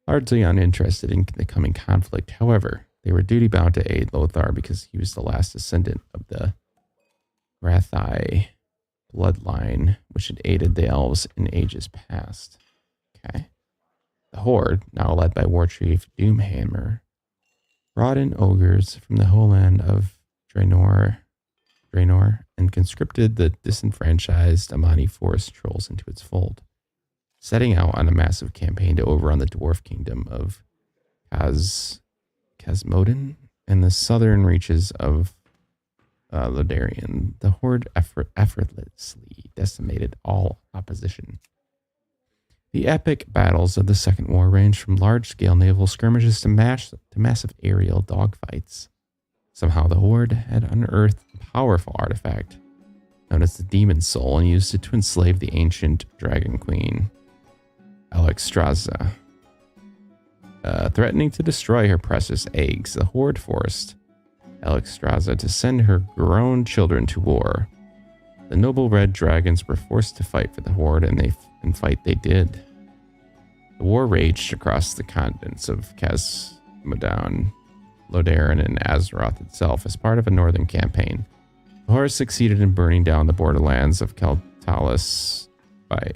largely uninterested in the coming conflict. However, they were duty-bound to aid Lothar because he was the last descendant of the Rathai bloodline, which had aided the elves in ages past. Okay. The Horde, now led by War Chief Doomhammer, brought in ogres from the whole land of Draenor, and conscripted the disenfranchised Amani forest trolls into its fold, setting out on a massive campaign to overrun the dwarf kingdom of Casmodin and the southern reaches of Lodarian. The Horde effortlessly decimated all opposition. The epic battles of the Second War ranged from large-scale naval skirmishes to massive aerial dogfights. Somehow the Horde had unearthed a powerful artifact known as the Demon Soul and used it to enslave the ancient Dragon Queen, Alexstrasza. Threatening to destroy her precious eggs, the Horde forced Alexstrasza to send her grown children to war. The noble red dragons were forced to fight for the Horde, and fight they did. The war raged across the continents of Casmodin, Lordaeron, and Azeroth itself as part of a northern campaign. The Horde succeeded in burning down the borderlands of Keltalis,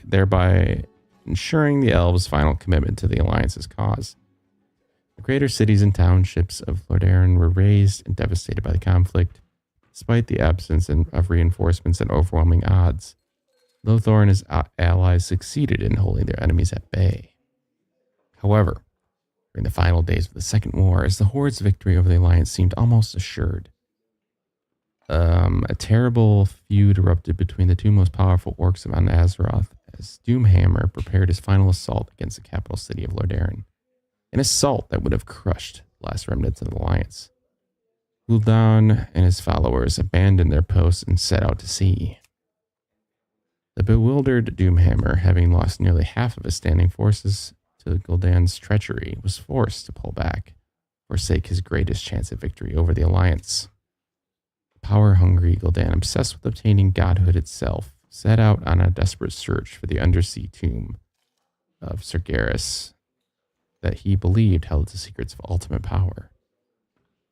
thereby ensuring the elves' final commitment to the Alliance's cause. The greater cities and townships of Lordaeron were razed and devastated by the conflict, despite the absence of reinforcements and overwhelming odds. Lothar and his allies succeeded in holding their enemies at bay. However, during the final days of the Second War, as the Horde's victory over the Alliance seemed almost assured, a terrible feud erupted between the two most powerful orcs on Azeroth as Doomhammer prepared his final assault against the capital city of Lordaeron, an assault that would have crushed the last remnants of the Alliance. Gul'dan and his followers abandoned their posts and set out to sea. The bewildered Doomhammer, having lost nearly half of his standing forces to Gul'dan's treachery, was forced to pull back, forsake his greatest chance of victory over the Alliance. Power-hungry Gul'dan, obsessed with obtaining godhood itself, set out on a desperate search for the undersea tomb of Sargeras that he believed held the secrets of ultimate power.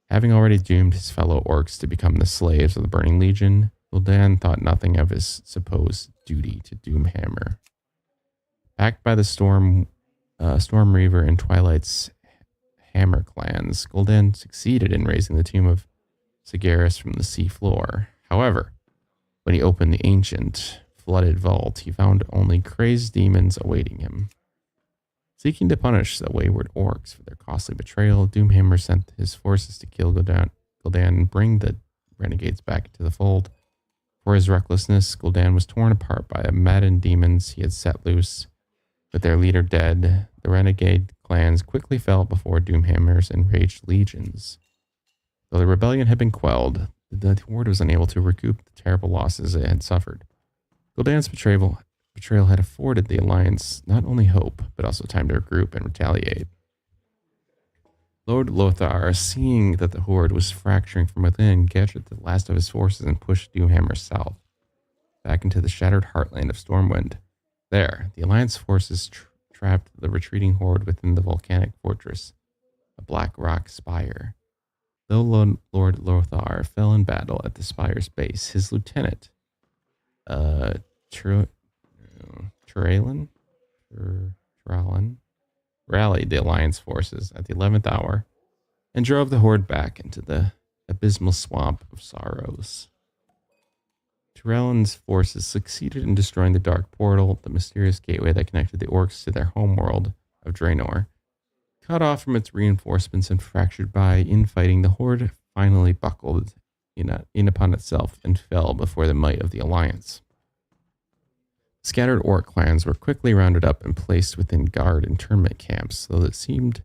Having already doomed his fellow orcs to become the slaves of the Burning Legion, Gul'dan thought nothing of his supposed duty to Doomhammer. Backed by the Storm Reaver and Twilight's Hammer clans, Gul'dan succeeded in raising the tomb of Sargeras from the sea floor. However, when he opened the ancient, flooded vault, he found only crazed demons awaiting him. Seeking to punish the wayward orcs for their costly betrayal, Doomhammer sent his forces to kill Gul'dan and bring the renegades back into the fold. For his recklessness, Gul'dan was torn apart by the maddened demons he had set loose. With their leader dead, the renegade clans quickly fell before Doomhammer's enraged legions. Though the rebellion had been quelled, the horde was unable to recoup the terrible losses it had suffered. Gul'dan's betrayal had afforded the Alliance not only hope, but also time to regroup and retaliate. Lord Lothar, seeing that the horde was fracturing from within, gathered the last of his forces and pushed Doomhammer south, back into the shattered heartland of Stormwind. There, the Alliance forces trapped the retreating horde within the volcanic fortress, a black rock spire. Though Lord Lothar fell in battle at the spire's base, his lieutenant, Turalin, rallied the Alliance forces at the 11th hour and drove the horde back into the abysmal swamp of sorrows. Turalin's forces succeeded in destroying the Dark Portal, the mysterious gateway that connected the orcs to their homeworld of Draenor. Cut off from its reinforcements and fractured by infighting, the horde finally buckled in upon itself and fell before the might of the Alliance. Scattered orc clans were quickly rounded up and placed within guard internment camps, though it seemed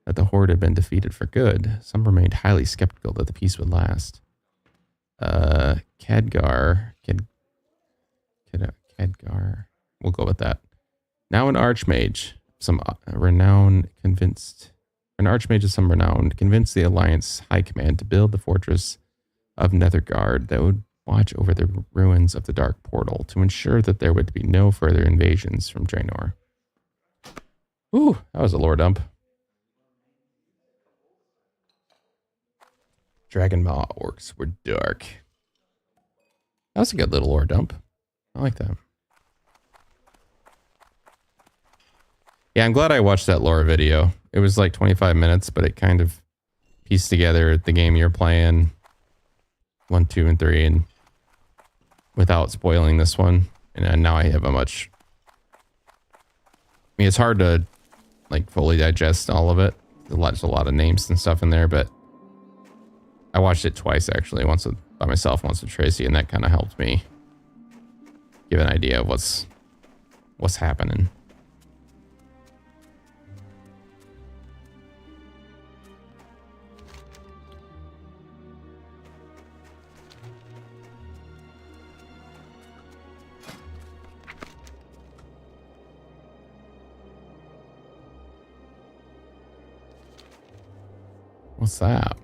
that the horde had been defeated for good. Some remained highly skeptical that the peace would last. Khadgar, we'll go with that. Now an archmage of some renown convinced the Alliance High Command to build the fortress of Nethergard that would watch over the ruins of the Dark Portal to ensure that there would be no further invasions from Draenor. Ooh, that was a lore dump. Dragon Maw orcs were dark. That was a good little lore dump. I like that. Yeah, I'm glad I watched that lore video. It was like 25 minutes, but it kind of pieced together the game you're playing, 1, 2, and 3, and without spoiling this one. And now I have a much... I mean, it's hard to like fully digest all of it. There's a lot of names and stuff in there, but I watched it twice actually. Once by myself, once with Tracy, and that kind of helped me give an idea of what's happening. What's that?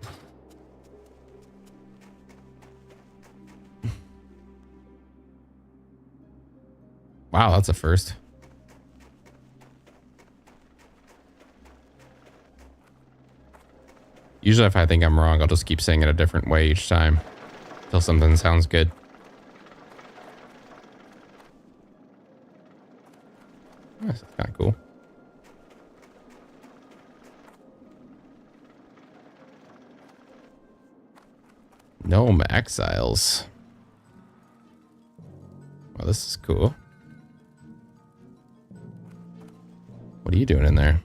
Wow, that's a first. Usually if I think I'm wrong, I'll just keep saying it a different way each time until something sounds good. That's kind of cool. Gnome Exiles. Well, this is cool. What are you doing in there?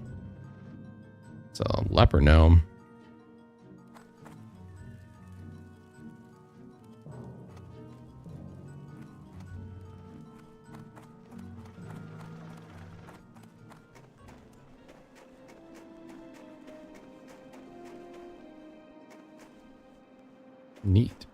It's a leper gnome. Neat.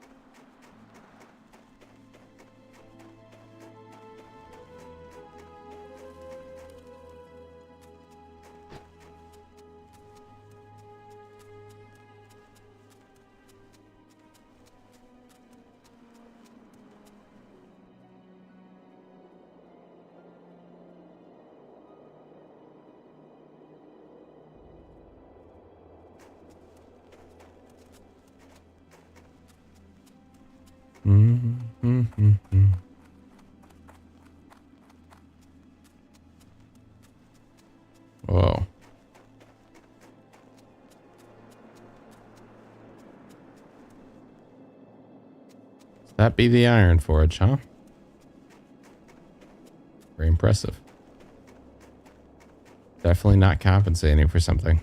Mm-hmm. Whoa. That be the Iron Forge, huh? Very impressive. Definitely not compensating for something.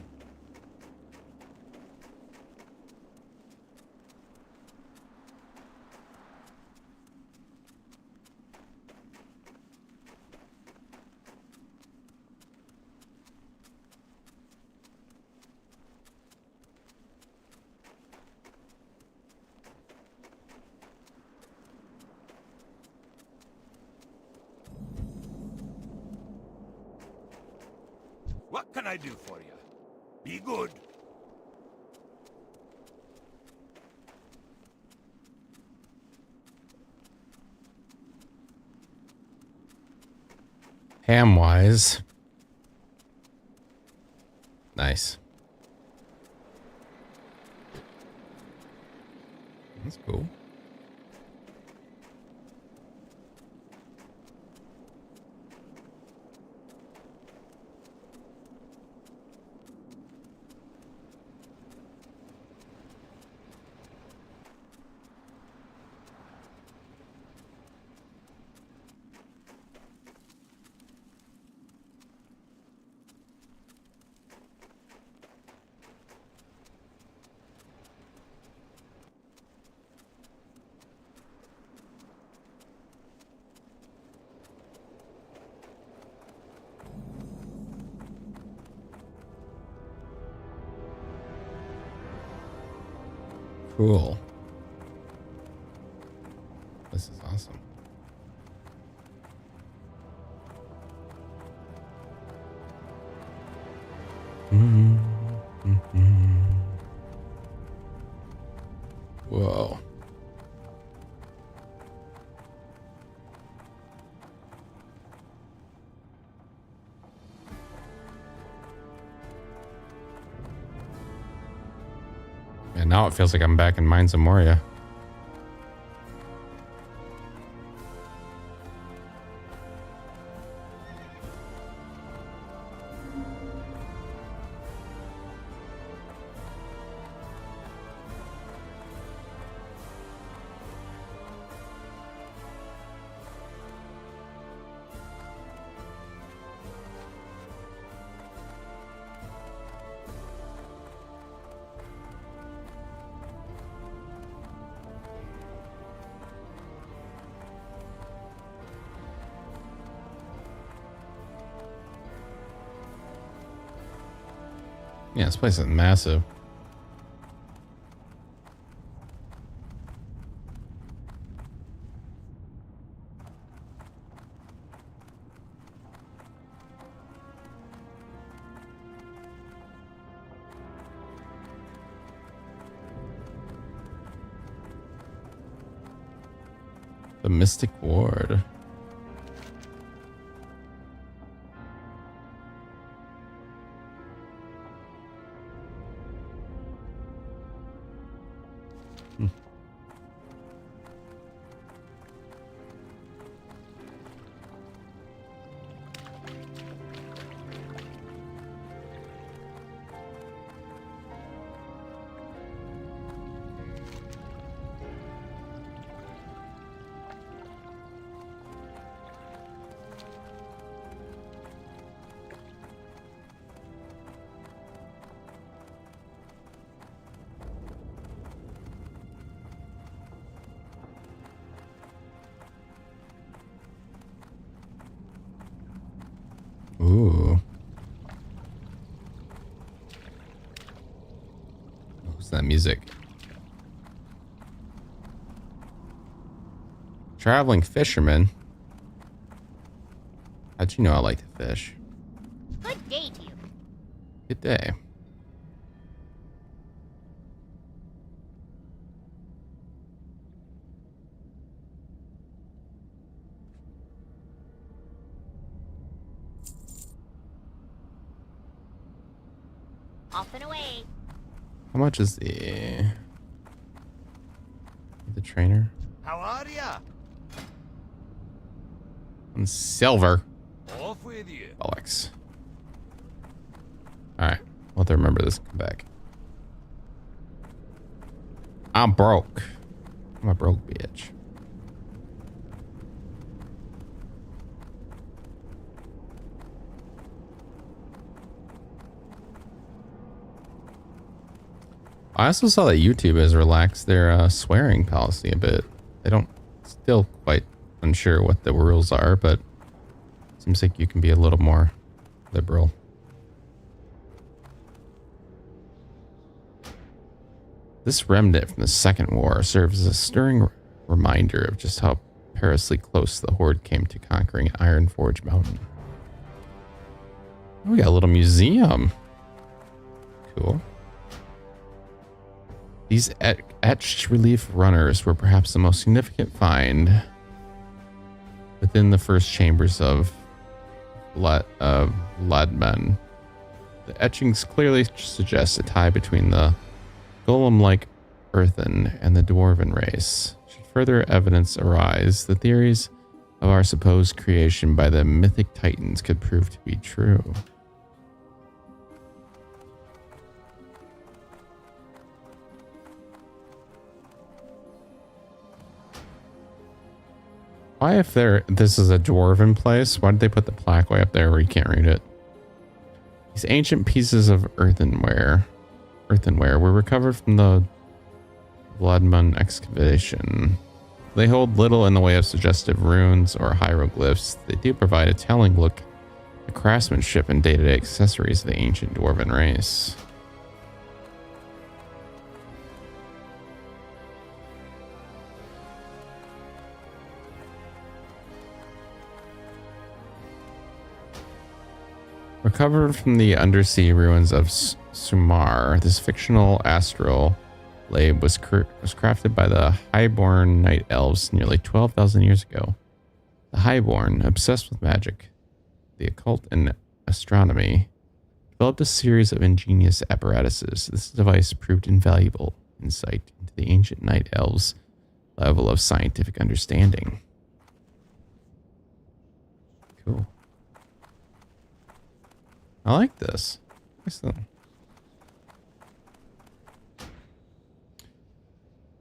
What can I do for you? Be good. Ham-wise. Nice. That's cool. Cool. This is awesome. Whoa. And now it feels like I'm back in Mines of Moria. Yeah, this place is massive. The Mystic Ward. Ooh. What's that music? traveling fisherman. How'd you know I like to fish? Good day to you. Good day. Off and away. How much is the trainer? How are ya? On silver. Off with you. Bollocks. Alright. I'll have to remember this and come back. I'm broke. I'm a broke bitch. I also saw that YouTube has relaxed their swearing policy a bit. They don't, still quite unsure what the rules are, but it seems like you can be a little more liberal. This remnant from the Second War serves as a stirring reminder of just how perilously close the Horde came to conquering Ironforge Mountain. Oh, we got a little museum. Cool. These etched relief runners were perhaps the most significant find within the first chambers of Ladman. The etchings clearly suggest a tie between the golem-like earthen and the dwarven race. Should further evidence arise, the theories of our supposed creation by the mythic titans could prove to be true. Why, if this is a dwarven place, why did they put the plaque way up there where you can't read it? These ancient pieces of earthenware were recovered from the Bloodmoon excavation. They hold little in the way of suggestive runes or hieroglyphs. They do provide a telling look at craftsmanship and day-to-day accessories of the ancient dwarven race. Recovered from the undersea ruins of Sumar, this fictional astral lab was crafted by the Highborn Night Elves nearly 12,000 years ago. The Highborn, obsessed with magic, the occult, and astronomy, developed a series of ingenious apparatuses. This device proved invaluable insight into the ancient Night Elves' level of scientific understanding. Cool. I like this.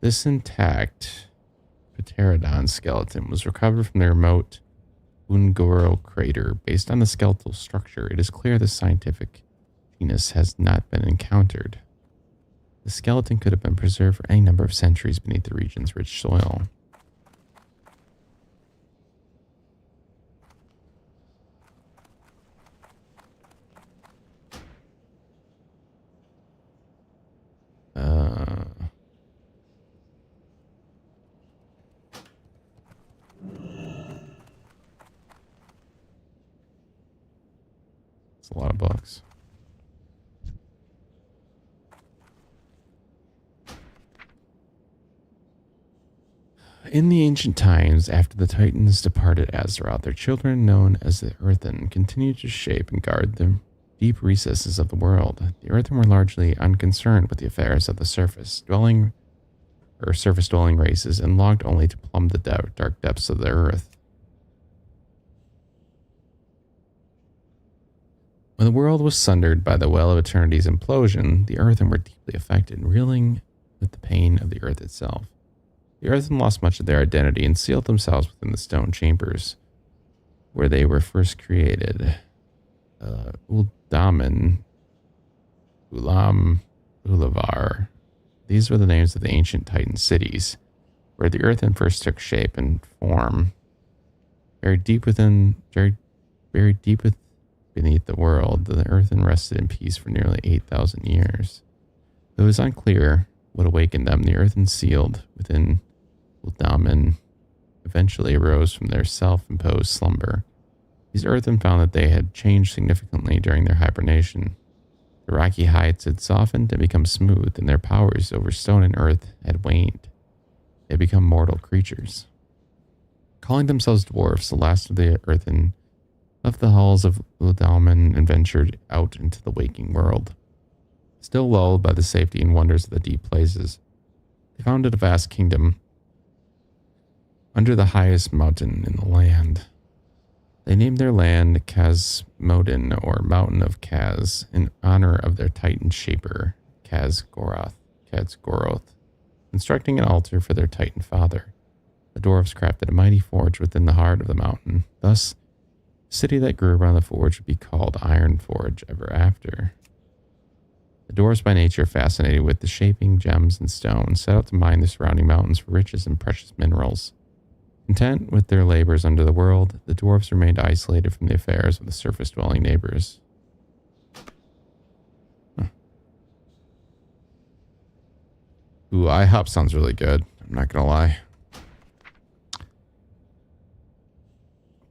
This intact Pterodon skeleton was recovered from the remote Ungoro crater. Based on the skeletal structure, it is clear the scientific genus has not been encountered. The skeleton could have been preserved for any number of centuries beneath the region's rich soil. It's a lot of books. In the ancient times, after the Titans departed Azeroth, their children, known as the Earthen, continued to shape and guard the deep recesses of the world. The Earthen were largely unconcerned with the affairs of the surface-dwelling races and longed only to plumb the dark depths of the earth. When the world was sundered by the Well of Eternity's implosion, the Earthen were deeply affected, reeling with the pain of the earth itself. The Earthen lost much of their identity and sealed themselves within the stone chambers where they were first created. Uldaman, Ulam, Ulavar. These were the names of the ancient Titan cities, where the Earthen first took shape and form. Buried deep beneath the world, the Earthen rested in peace for nearly 8,000 years. Though it was unclear what awakened them, the Earthen sealed within Uldaman, eventually arose from their self-imposed slumber. These earthmen found that they had changed significantly during their hibernation. The rocky heights had softened and become smooth, and their powers over stone and earth had waned. They had become mortal creatures. Calling themselves dwarfs, the last of the earthen left the halls of Ludalman and ventured out into the waking world. Still lulled by the safety and wonders of the deep places, they founded a vast kingdom under the highest mountain in the land. They named their land Kazmodin, or Mountain of Kaz, in honor of their Titan shaper, Kazgoroth, constructing an altar for their Titan father. The dwarves crafted a mighty forge within the heart of the mountain. Thus, the city that grew around the forge would be called Iron Forge ever after. The dwarves, by nature fascinated with the shaping, gems, and stone, set out to mine the surrounding mountains for riches and precious minerals. Content with their labors under the world, the dwarves remained isolated from the affairs of the surface-dwelling neighbors. Ooh, IHOP sounds really good. I'm not gonna lie.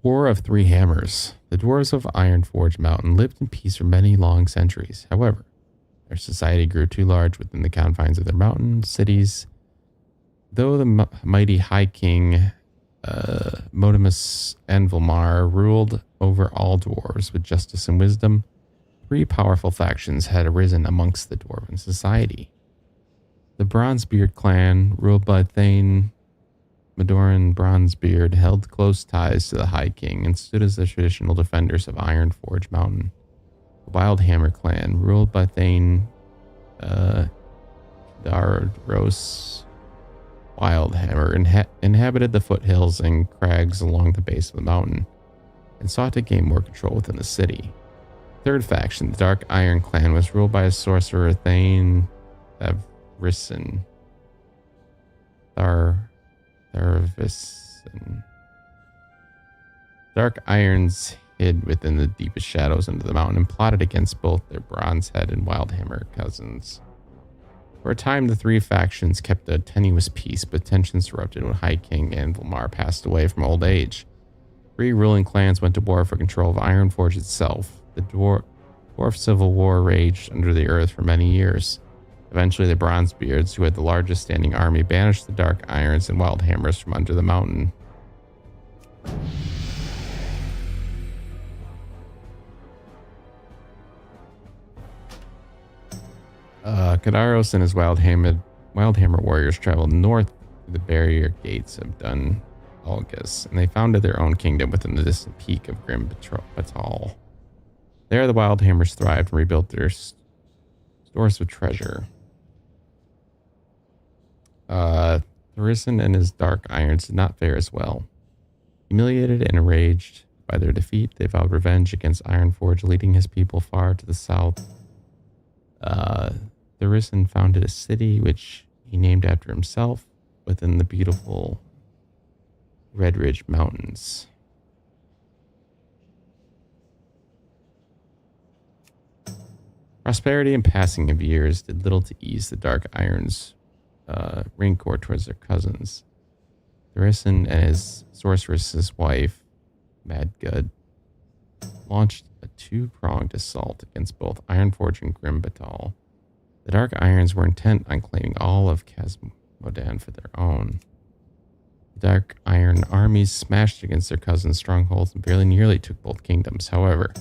War of Three Hammers. The dwarves of Ironforge Mountain lived in peace for many long centuries. However, their society grew too large within the confines of their mountain cities. Though the mighty High King Modimus Anvilmar ruled over all dwarves with justice and wisdom, three powerful factions had arisen amongst the dwarven society. The Bronzebeard clan, ruled by Thane Madoran Bronzebeard, held close ties to the High King and stood as the traditional defenders of Ironforge Mountain. The Wildhammer clan, ruled by Thane Darros Wildhammer, inhabited the foothills and crags along the base of the mountain and sought to gain more control within the city. Third faction, the Dark Iron clan, was ruled by a sorcerer, Thane Thavrisen. Dark Irons hid within the deepest shadows under the mountain and plotted against both their Bronzehead and Wildhammer cousins. For a time, the three factions kept a tenuous peace, but tensions erupted when High King Anvilmar passed away from old age. Three ruling clans went to war for control of Ironforge itself. The Dwarf Civil War raged under the earth for many years. Eventually, the Bronzebeards, who had the largest standing army, banished the Dark Irons and Wildhammers from under the mountain. Kadaros and his Wildhammer warriors traveled north to the barrier gates of Dun Algus, and they founded their own kingdom within the distant peak of Grim Batal. There, the Wildhammers thrived and rebuilt their stores of treasure. Tharisen and his Dark Irons did not fare as well. Humiliated and enraged by their defeat, they vowed revenge against Ironforge, leading his people far to the south. Tharisen founded a city which he named after himself within the beautiful Red Ridge Mountains. Prosperity and passing of years did little to ease the Dark Irons' rancor towards their cousins. Tharisen and his sorceress's wife, Madgud, launched a two-pronged assault against both Ironforge and Grim Batal. The Dark Irons were intent on claiming all of Kazmodan for their own. The Dark Iron armies smashed against their cousins' strongholds and nearly took both kingdoms. However,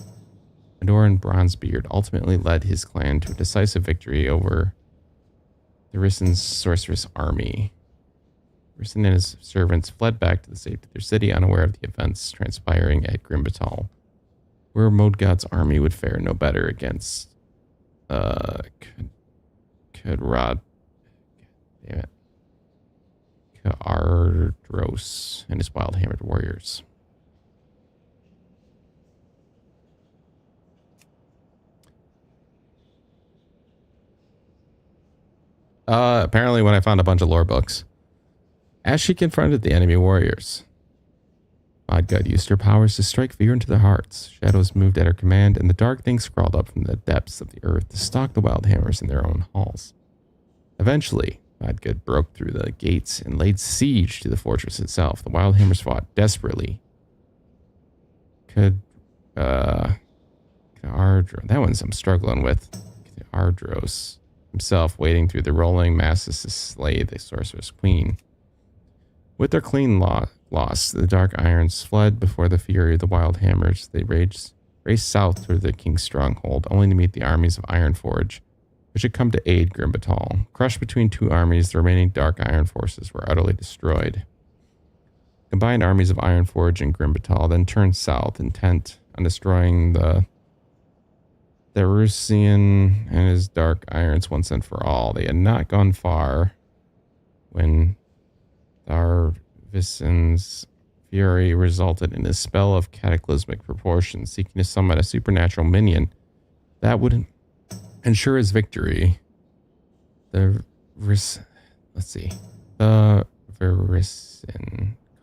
Madoran Bronzebeard ultimately led his clan to a decisive victory over Tharisen's sorceress army. Tharisen and his servants fled back to the safety of their city, unaware of the events transpiring at Grim Batal, where Modgod's army would fare no better against Kaardros and his wild-hammered warriors. Apparently when I found a bunch of lore books, as she confronted the enemy warriors, Modgod used her powers to strike fear into their hearts. Shadows moved at her command, and the dark things crawled up from the depths of the earth to stalk the Wildhammers in their own halls. Eventually, Bodgood broke through the gates and laid siege to the fortress itself. The Wildhammers fought desperately. Ardro, that one's I'm struggling with. Ardros himself wading through the rolling masses to slay the sorceress queen. With their clean loss, the Dark Irons fled before the fury of the Wildhammers. They raced south toward the king's stronghold, only to meet the armies of Ironforge, which had come to aid Grimbatal. Crushed between two armies, the remaining Dark Iron forces were utterly destroyed. Combined armies of Ironforge and Grimbatal then turned south, intent on destroying the Therusian and his Dark Irons once and for all. They had not gone far when Darvisen's fury resulted in a spell of cataclysmic proportions, seeking to summon a supernatural minion that would ensure his victory. The Verisin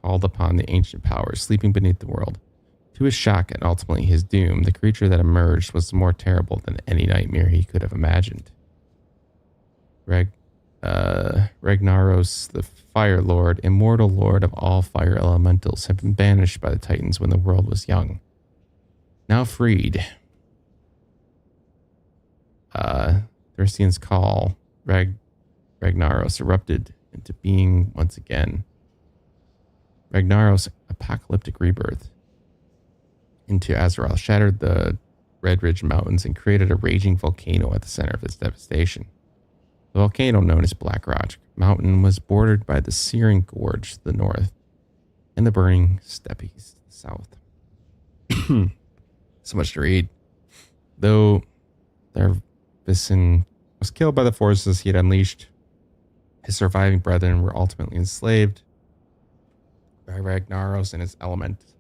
called upon the ancient powers sleeping beneath the world. To his shock and ultimately his doom, the creature that emerged was more terrible than any nightmare he could have imagined. Ragnaros, the Fire Lord, immortal lord of all fire elementals, had been banished by the Titans when the world was young. Now freed, Thursian's call, Ragnaros erupted into being once again. Ragnaros' apocalyptic rebirth into Azeroth shattered the Red Ridge Mountains and created a raging volcano at the center of its devastation. The volcano, known as Black Rock Mountain, was bordered by the Searing Gorge to the north and the burning steppes to the south. So much to read. Though Darvisin was killed by the forces he had unleashed, his surviving brethren were ultimately enslaved by Ragnaros and his elementals.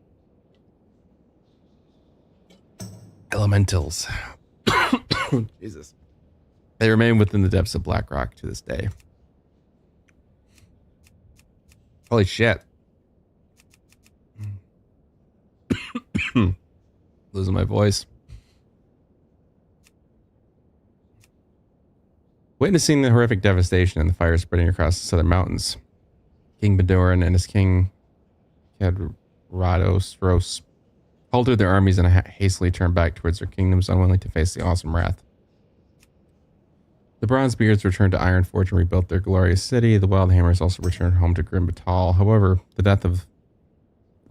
Jesus. They remain within the depths of Black Rock to this day. Holy shit. Losing my voice. Witnessing the horrific devastation and the fire spreading across the southern mountains, King Bedoran and his king Kadradosros halted their armies and hastily turned back towards their kingdoms, unwilling to face the awesome wrath. The Bronzebeards returned to Ironforge and rebuilt their glorious city. The Wildhammers also returned home to Grimbatal. However, the death of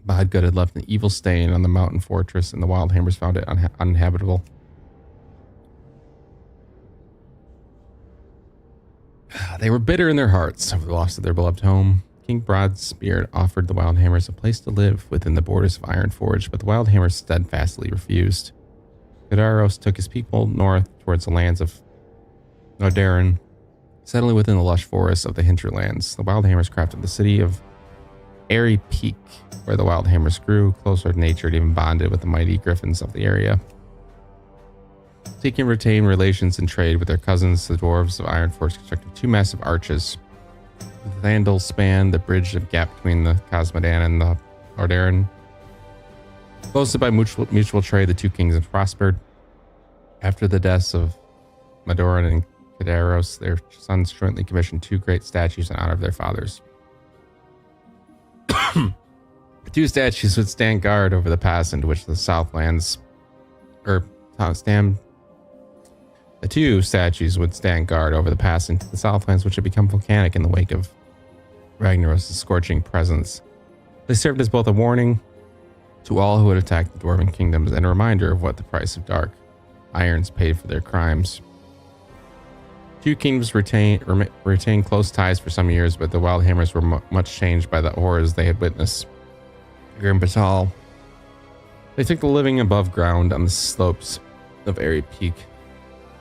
Bodgood had left an evil stain on the mountain fortress, and the Wildhammers found it uninhabitable. They were bitter in their hearts over the loss of their beloved home. King Broadsbeard offered the Wildhammers a place to live within the borders of Ironforge, but the Wildhammers steadfastly refused. Kadaros took his people north towards the lands of Nordarin, settling within the lush forests of the hinterlands. The Wildhammers crafted the city of Airy Peak, where the Wildhammers grew closer to nature and even bonded with the mighty griffins of the area. Seeking to retain relations and trade with their cousins, the dwarves of Ironforge constructed two massive arches. The Thandals spanned the bridge of gap between the Cosmodan and the Nordarin. Boasted by mutual trade, the two kingdoms prospered. After the deaths of Madoran and Kadaros, their sons jointly commissioned two great statues in honor of their fathers. The two statues would stand guard over the pass into which the Southlands, The two statues would stand guard over the pass into the Southlands, which had become volcanic in the wake of Ragnaros' scorching presence. They served as both a warning to all who had attacked the Dwarven kingdoms and a reminder of what the price of dark irons paid for their crimes. Two kingdoms retained close ties for some years, but the Wildhammers were much changed by the horrors they had witnessed. Grimbatal, they took the living above ground on the slopes of Airy Peak.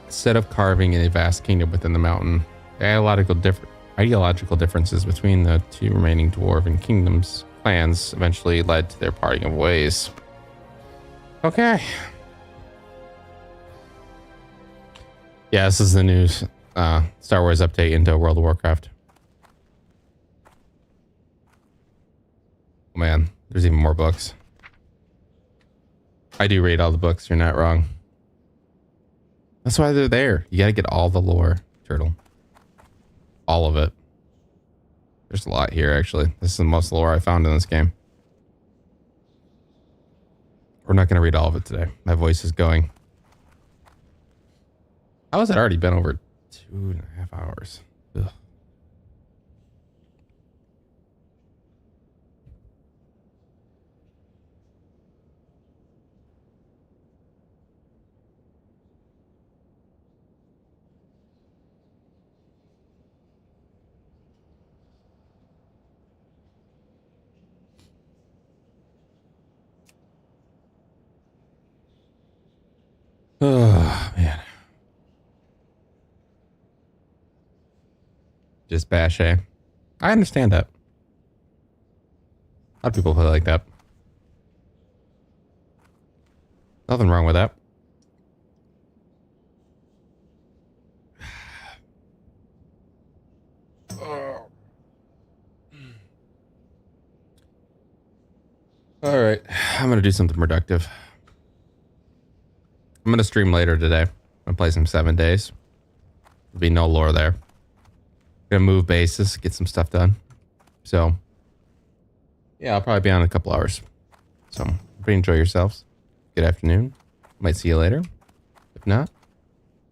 Instead of carving in a vast kingdom within the mountain, the ideological differences between the two remaining dwarven kingdoms clans eventually led to their parting of ways. Okay. Yeah, this is the new Star Wars update into World of Warcraft. Oh man, there's even more books. I do read all the books, you're not wrong. That's why they're there. You gotta get all the lore, Turtle. all of it. There's a lot here, actually. This is the most lore I found in this game. We're not going to read all of it today. My voice is going. How has it already been over 2.5 hours? Ugh. Oh, man. Just bash, eh? I understand that. A lot of people play like that. Nothing wrong with that. All right. I'm going to do something productive. I'm going to stream later today. I'm going to play some 7 days. There'll be no lore there. Going to move bases, get some stuff done. So, yeah, I'll probably be on in a couple hours. So, everybody enjoy yourselves. Good afternoon. Might see you later. If not,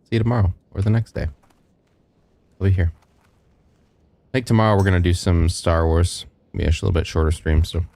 see you tomorrow or the next day. I'll be here. I think tomorrow we're going to do some Star Wars. Maybe a little bit shorter stream, so